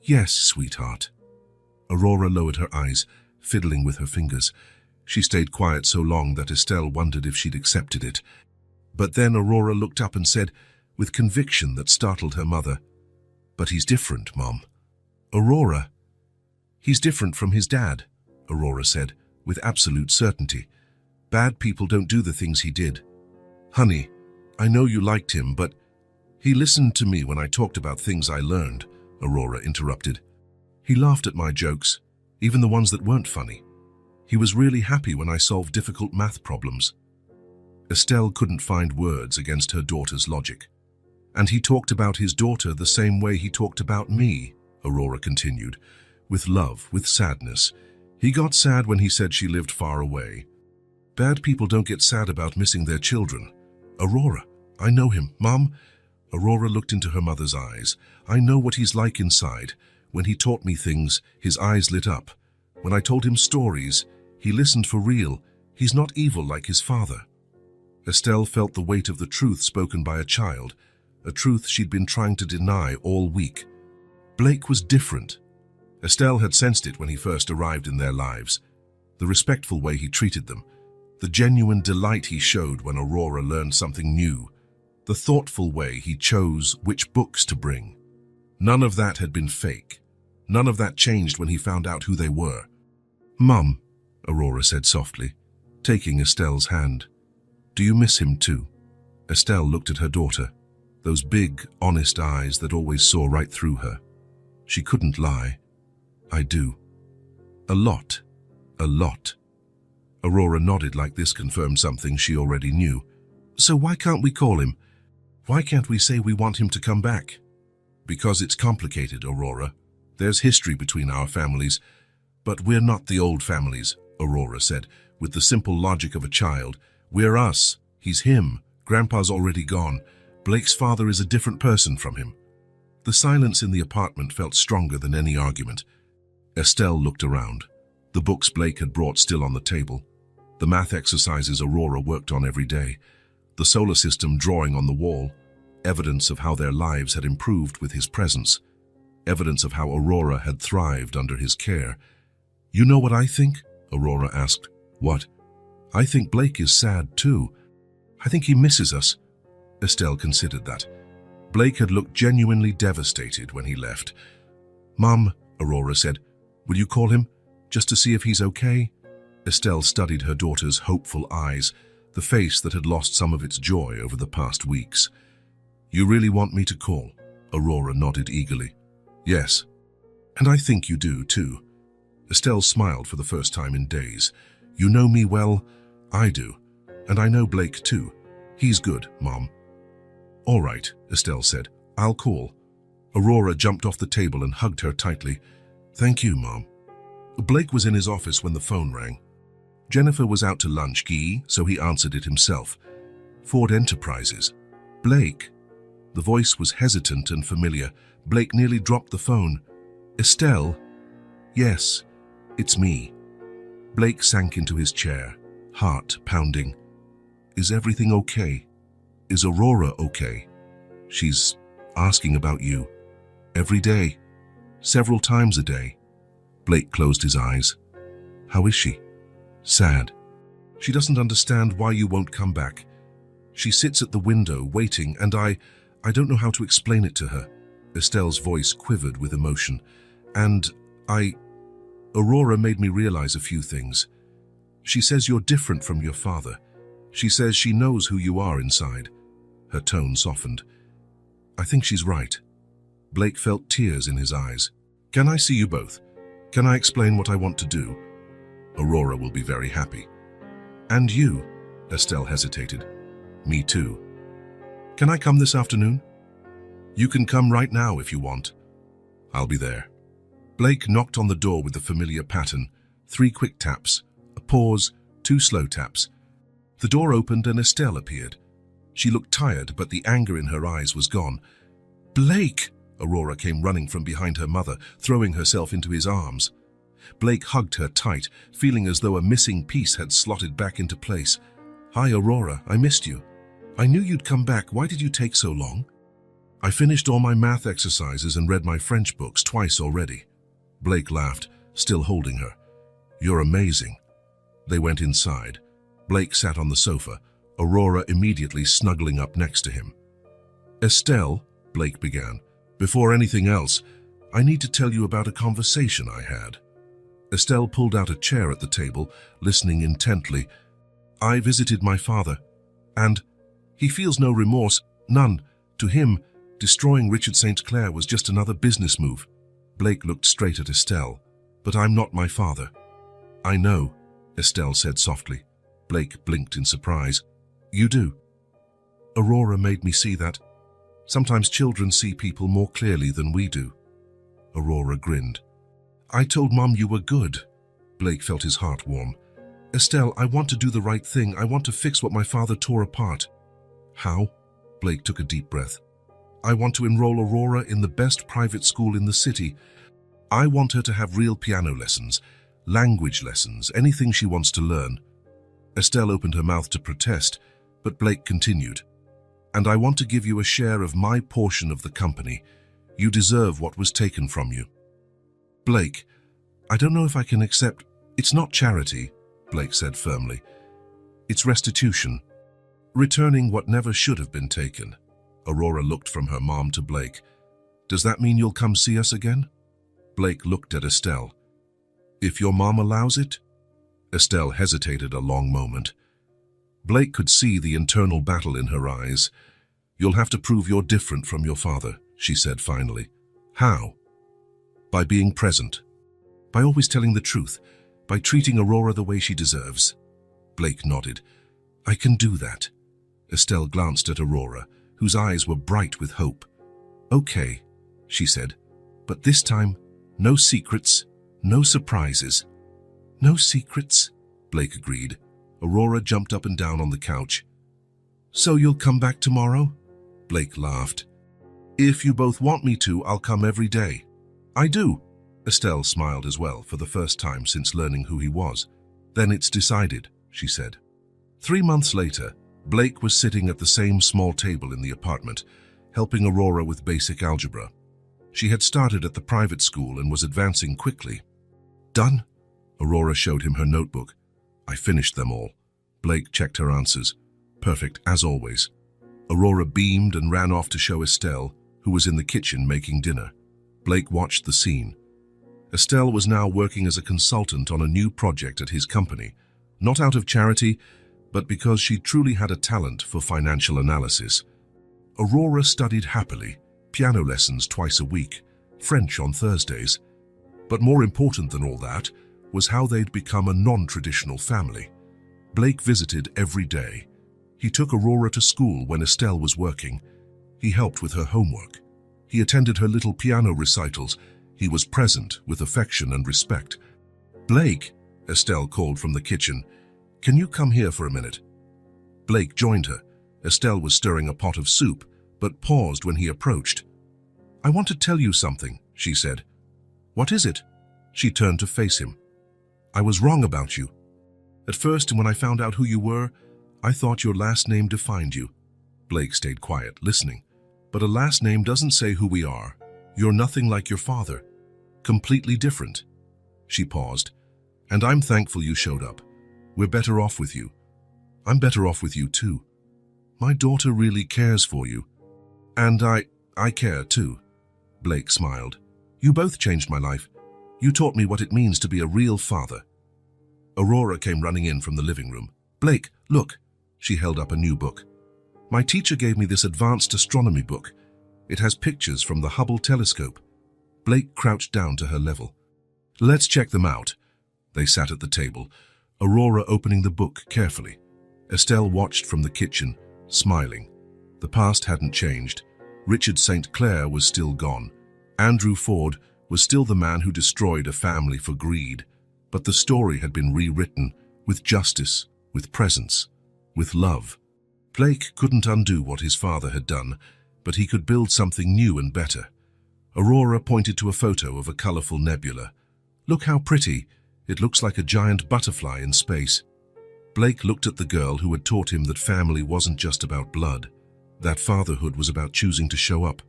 Yes, sweetheart. Aurora lowered her eyes, fiddling with her fingers. She stayed quiet so long that Estelle wondered if she'd accepted it. But then Aurora looked up and said, with conviction that startled her mother, "But he's different, Mom." "Aurora." "He's different from his dad," Aurora said, with absolute certainty. "Bad people don't do the things he did." "Honey, I know you liked him, but he listened to me when I talked about things I learned," Aurora interrupted. "He laughed at my jokes, even the ones that weren't funny. He was really happy when I solved difficult math problems." Estelle couldn't find words against her daughter's logic. "And he talked about his daughter the same way he talked about me," Aurora continued, "with love, with sadness. He got sad when he said she lived far away. Bad people don't get sad about missing their children. Aurora, I know him, Mom." Aurora looked into her mother's eyes. "I know what he's like inside. When he taught me things, his eyes lit up. When I told him stories, he listened for real. He's not evil like his father." Estelle felt the weight of the truth spoken by a child, a truth she'd been trying to deny all week. Blake was different. Estelle had sensed it when he first arrived in their lives. The respectful way he treated them, the genuine delight he showed when Aurora learned something new, the thoughtful way he chose which books to bring. None of that had been fake. None of that changed when he found out who they were. "Mum," Aurora said softly, taking Estelle's hand, "do you miss him too?" Estelle looked at her daughter, those big, honest eyes that always saw right through her. She couldn't lie. "I do. A lot. A lot." Aurora nodded like this confirmed something she already knew. "So why can't we call him? Why can't we say we want him to come back?" "Because it's complicated, Aurora. There's history between our families. But we're not the old families," Aurora said, with the simple logic of a child. "We're us. He's him. Grandpa's already gone. Blake's father is a different person from him." The silence in the apartment felt stronger than any argument. Estelle looked around. The books Blake had brought still on the table. The math exercises Aurora worked on every day. The solar system drawing on the wall. Evidence of how their lives had improved with his presence. Evidence of how Aurora had thrived under his care. "You know what I think?" Aurora asked. "What?" "I think Blake is sad too. I think he misses us." Estelle considered that. Blake had looked genuinely devastated when he left. "Mom," Aurora said, "will you call him, just to see if he's okay?" Estelle studied her daughter's hopeful eyes, the face that had lost some of its joy over the past weeks. "You really want me to call?" Aurora nodded eagerly. "Yes. And I think you do, too." Estelle smiled for the first time in days. "You know me well. I do. And I know Blake, too. He's good, Mom." "All right," Estelle said. "I'll call." Aurora jumped off the table and hugged her tightly. "Thank you, Mom." Blake was in his office when the phone rang. Jennifer was out to lunch, so he answered it himself. "Ford Enterprises." "Blake." The voice was hesitant and familiar. Blake nearly dropped the phone. "Estelle?" "Yes, it's me." Blake sank into his chair, heart pounding. "Is everything okay? Is Aurora okay? She's asking about you. Every day. Several times a day." Blake closed his eyes. "How is she?" "Sad. She doesn't understand why you won't come back. She sits at the window waiting, and I don't know how to explain it to her." Estelle's voice quivered with emotion. "And Aurora made me realize a few things. She says you're different from your father. She says she knows who you are inside." Her tone softened. "I think she's right." Blake felt tears in his eyes. "Can I see you both? Can I explain what I want to do? Aurora will be very happy." "And you?" Estelle hesitated. "Me too." "Can I come this afternoon?" "You can come right now if you want. I'll be there." Blake knocked on the door with the familiar pattern. 3 quick taps, a pause, 2 slow taps. The door opened and Estelle appeared. She looked tired, but the anger in her eyes was gone. "Blake!" Aurora came running from behind her mother, throwing herself into his arms. Blake hugged her tight, feeling as though a missing piece had slotted back into place. "Hi, Aurora, I missed you. I knew you'd come back. Why did you take so long?" "I finished all my math exercises and read my French books twice already." Blake laughed, still holding her. "You're amazing." They went inside. Blake sat on the sofa, Aurora immediately snuggling up next to him. "Estelle," Blake began, "before anything else, I need to tell you about a conversation I had." Estelle pulled out a chair at the table, listening intently. "I visited my father, and he feels no remorse, none. To him, destroying Richard St. Clair was just another business move." Blake looked straight at Estelle. "But I'm not my father." "I know," Estelle said softly. Blake blinked in surprise. "You do?" "Aurora made me see that. Sometimes children see people more clearly than we do." Aurora grinned. "I told Mom you were good." Blake felt his heart warm. "Estelle, I want to do the right thing. I want to fix what my father tore apart." "How?" Blake took a deep breath. "I want to enroll Aurora in the best private school in the city. I want her to have real piano lessons, language lessons, anything she wants to learn." Estelle opened her mouth to protest, but Blake continued. "And I want to give you a share of my portion of the company. You deserve what was taken from you." "Blake, I don't know if I can accept—" "It's not charity," Blake said firmly. "It's restitution. Returning what never should have been taken." Aurora looked from her mom to Blake. "Does that mean you'll come see us again?" Blake looked at Estelle. "If your mom allows it?" Estelle hesitated a long moment. Blake could see the internal battle in her eyes. "You'll have to prove you're different from your father," she said finally. "How?" "By being present. By always telling the truth. By treating Aurora the way she deserves." Blake nodded. "I can do that." Estelle glanced at Aurora, whose eyes were bright with hope. "Okay," she said. "But this time, no secrets, no surprises." "No secrets," Blake agreed. Aurora jumped up and down on the couch. "So you'll come back tomorrow?" Blake laughed. "If you both want me to, I'll come every day." "I do." Estelle smiled as well, for the first time since learning who he was. "Then it's decided," she said. 3 months later, Blake was sitting at the same small table in the apartment, helping Aurora with basic algebra. She had started at the private school and was advancing quickly. "Done?" Aurora showed him her notebook. "I finished them all." Blake checked her answers. "Perfect, as always." Aurora beamed and ran off to show Estelle, who was in the kitchen making dinner. Blake watched the scene. Estelle was now working as a consultant on a new project at his company, not out of charity, but because she truly had a talent for financial analysis. Aurora studied happily, piano lessons twice a week, French on Thursdays. But more important than all that was how they'd become a non-traditional family. Blake visited every day. He took Aurora to school when Estelle was working. He helped with her homework. He attended her little piano recitals. He was present with affection and respect. "Blake," Estelle called from the kitchen, "can you come here for a minute?" Blake joined her. Estelle was stirring a pot of soup, but paused when he approached. "I want to tell you something," she said. "What is it?" She turned to face him. "I was wrong about you. At first, when I found out who you were, I thought your last name defined you." Blake stayed quiet, listening. "But a last name doesn't say who we are. You're nothing like your father. Completely different." She paused. "And I'm thankful you showed up. We're better off with you. I'm better off with you too. My daughter really cares for you. And I care too." Blake smiled. "You both changed my life. You taught me what it means to be a real father." Aurora came running in from the living room. "Blake, look." She held up a new book. "My teacher gave me this advanced astronomy book. It has pictures from the Hubble telescope." Blake crouched down to her level. "Let's check them out." They sat at the table, Aurora opening the book carefully. Estelle watched from the kitchen, smiling. The past hadn't changed. Richard St. Clair was still gone. Andrew Ford was still the man who destroyed a family for greed. But the story had been rewritten with justice, with presence, with love. Blake couldn't undo what his father had done, but he could build something new and better. Aurora pointed to a photo of a colorful nebula. "Look how pretty. It looks like a giant butterfly in space." Blake looked at the girl who had taught him that family wasn't just about blood, that fatherhood was about choosing to show up,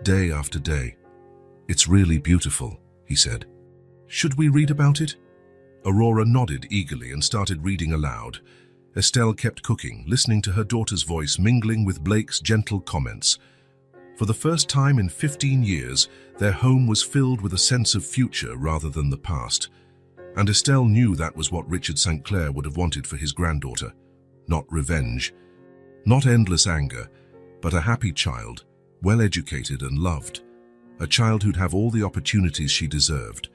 day after day. "It's really beautiful," he said. "Should we read about it?" Aurora nodded eagerly and started reading aloud. Estelle kept cooking, listening to her daughter's voice mingling with Blake's gentle comments. For the first time in 15 years, their home was filled with a sense of future rather than the past. And Estelle knew that was what Richard St. Clair would have wanted for his granddaughter. Not revenge, not endless anger, but a happy child, well-educated and loved. A child who'd have all the opportunities she deserved.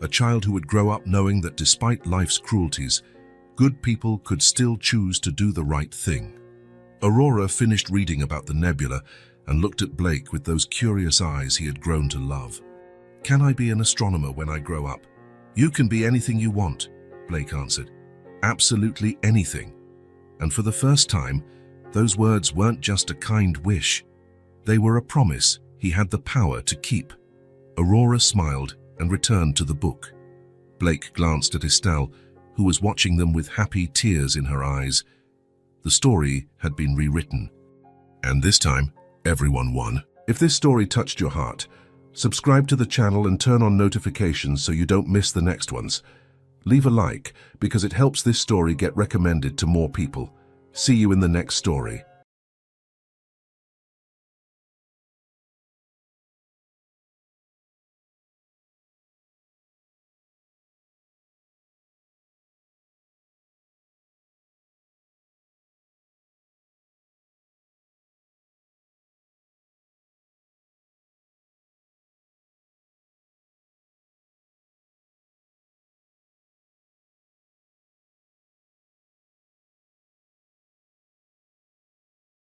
A child who would grow up knowing that despite life's cruelties, good people could still choose to do the right thing. Aurora finished reading about the nebula and looked at Blake with those curious eyes he had grown to love. "Can I be an astronomer when I grow up?" "You can be anything you want," Blake answered. "Absolutely anything." And for the first time, those words weren't just a kind wish. They were a promise he had the power to keep. Aurora smiled and returned to the book. Blake glanced at Estelle, who was watching them with happy tears in her eyes. The story had been rewritten. And this time, everyone won. If this story touched your heart, subscribe to the channel and turn on notifications so you don't miss the next ones. Leave a like because it helps this story get recommended to more people. See you in the next story.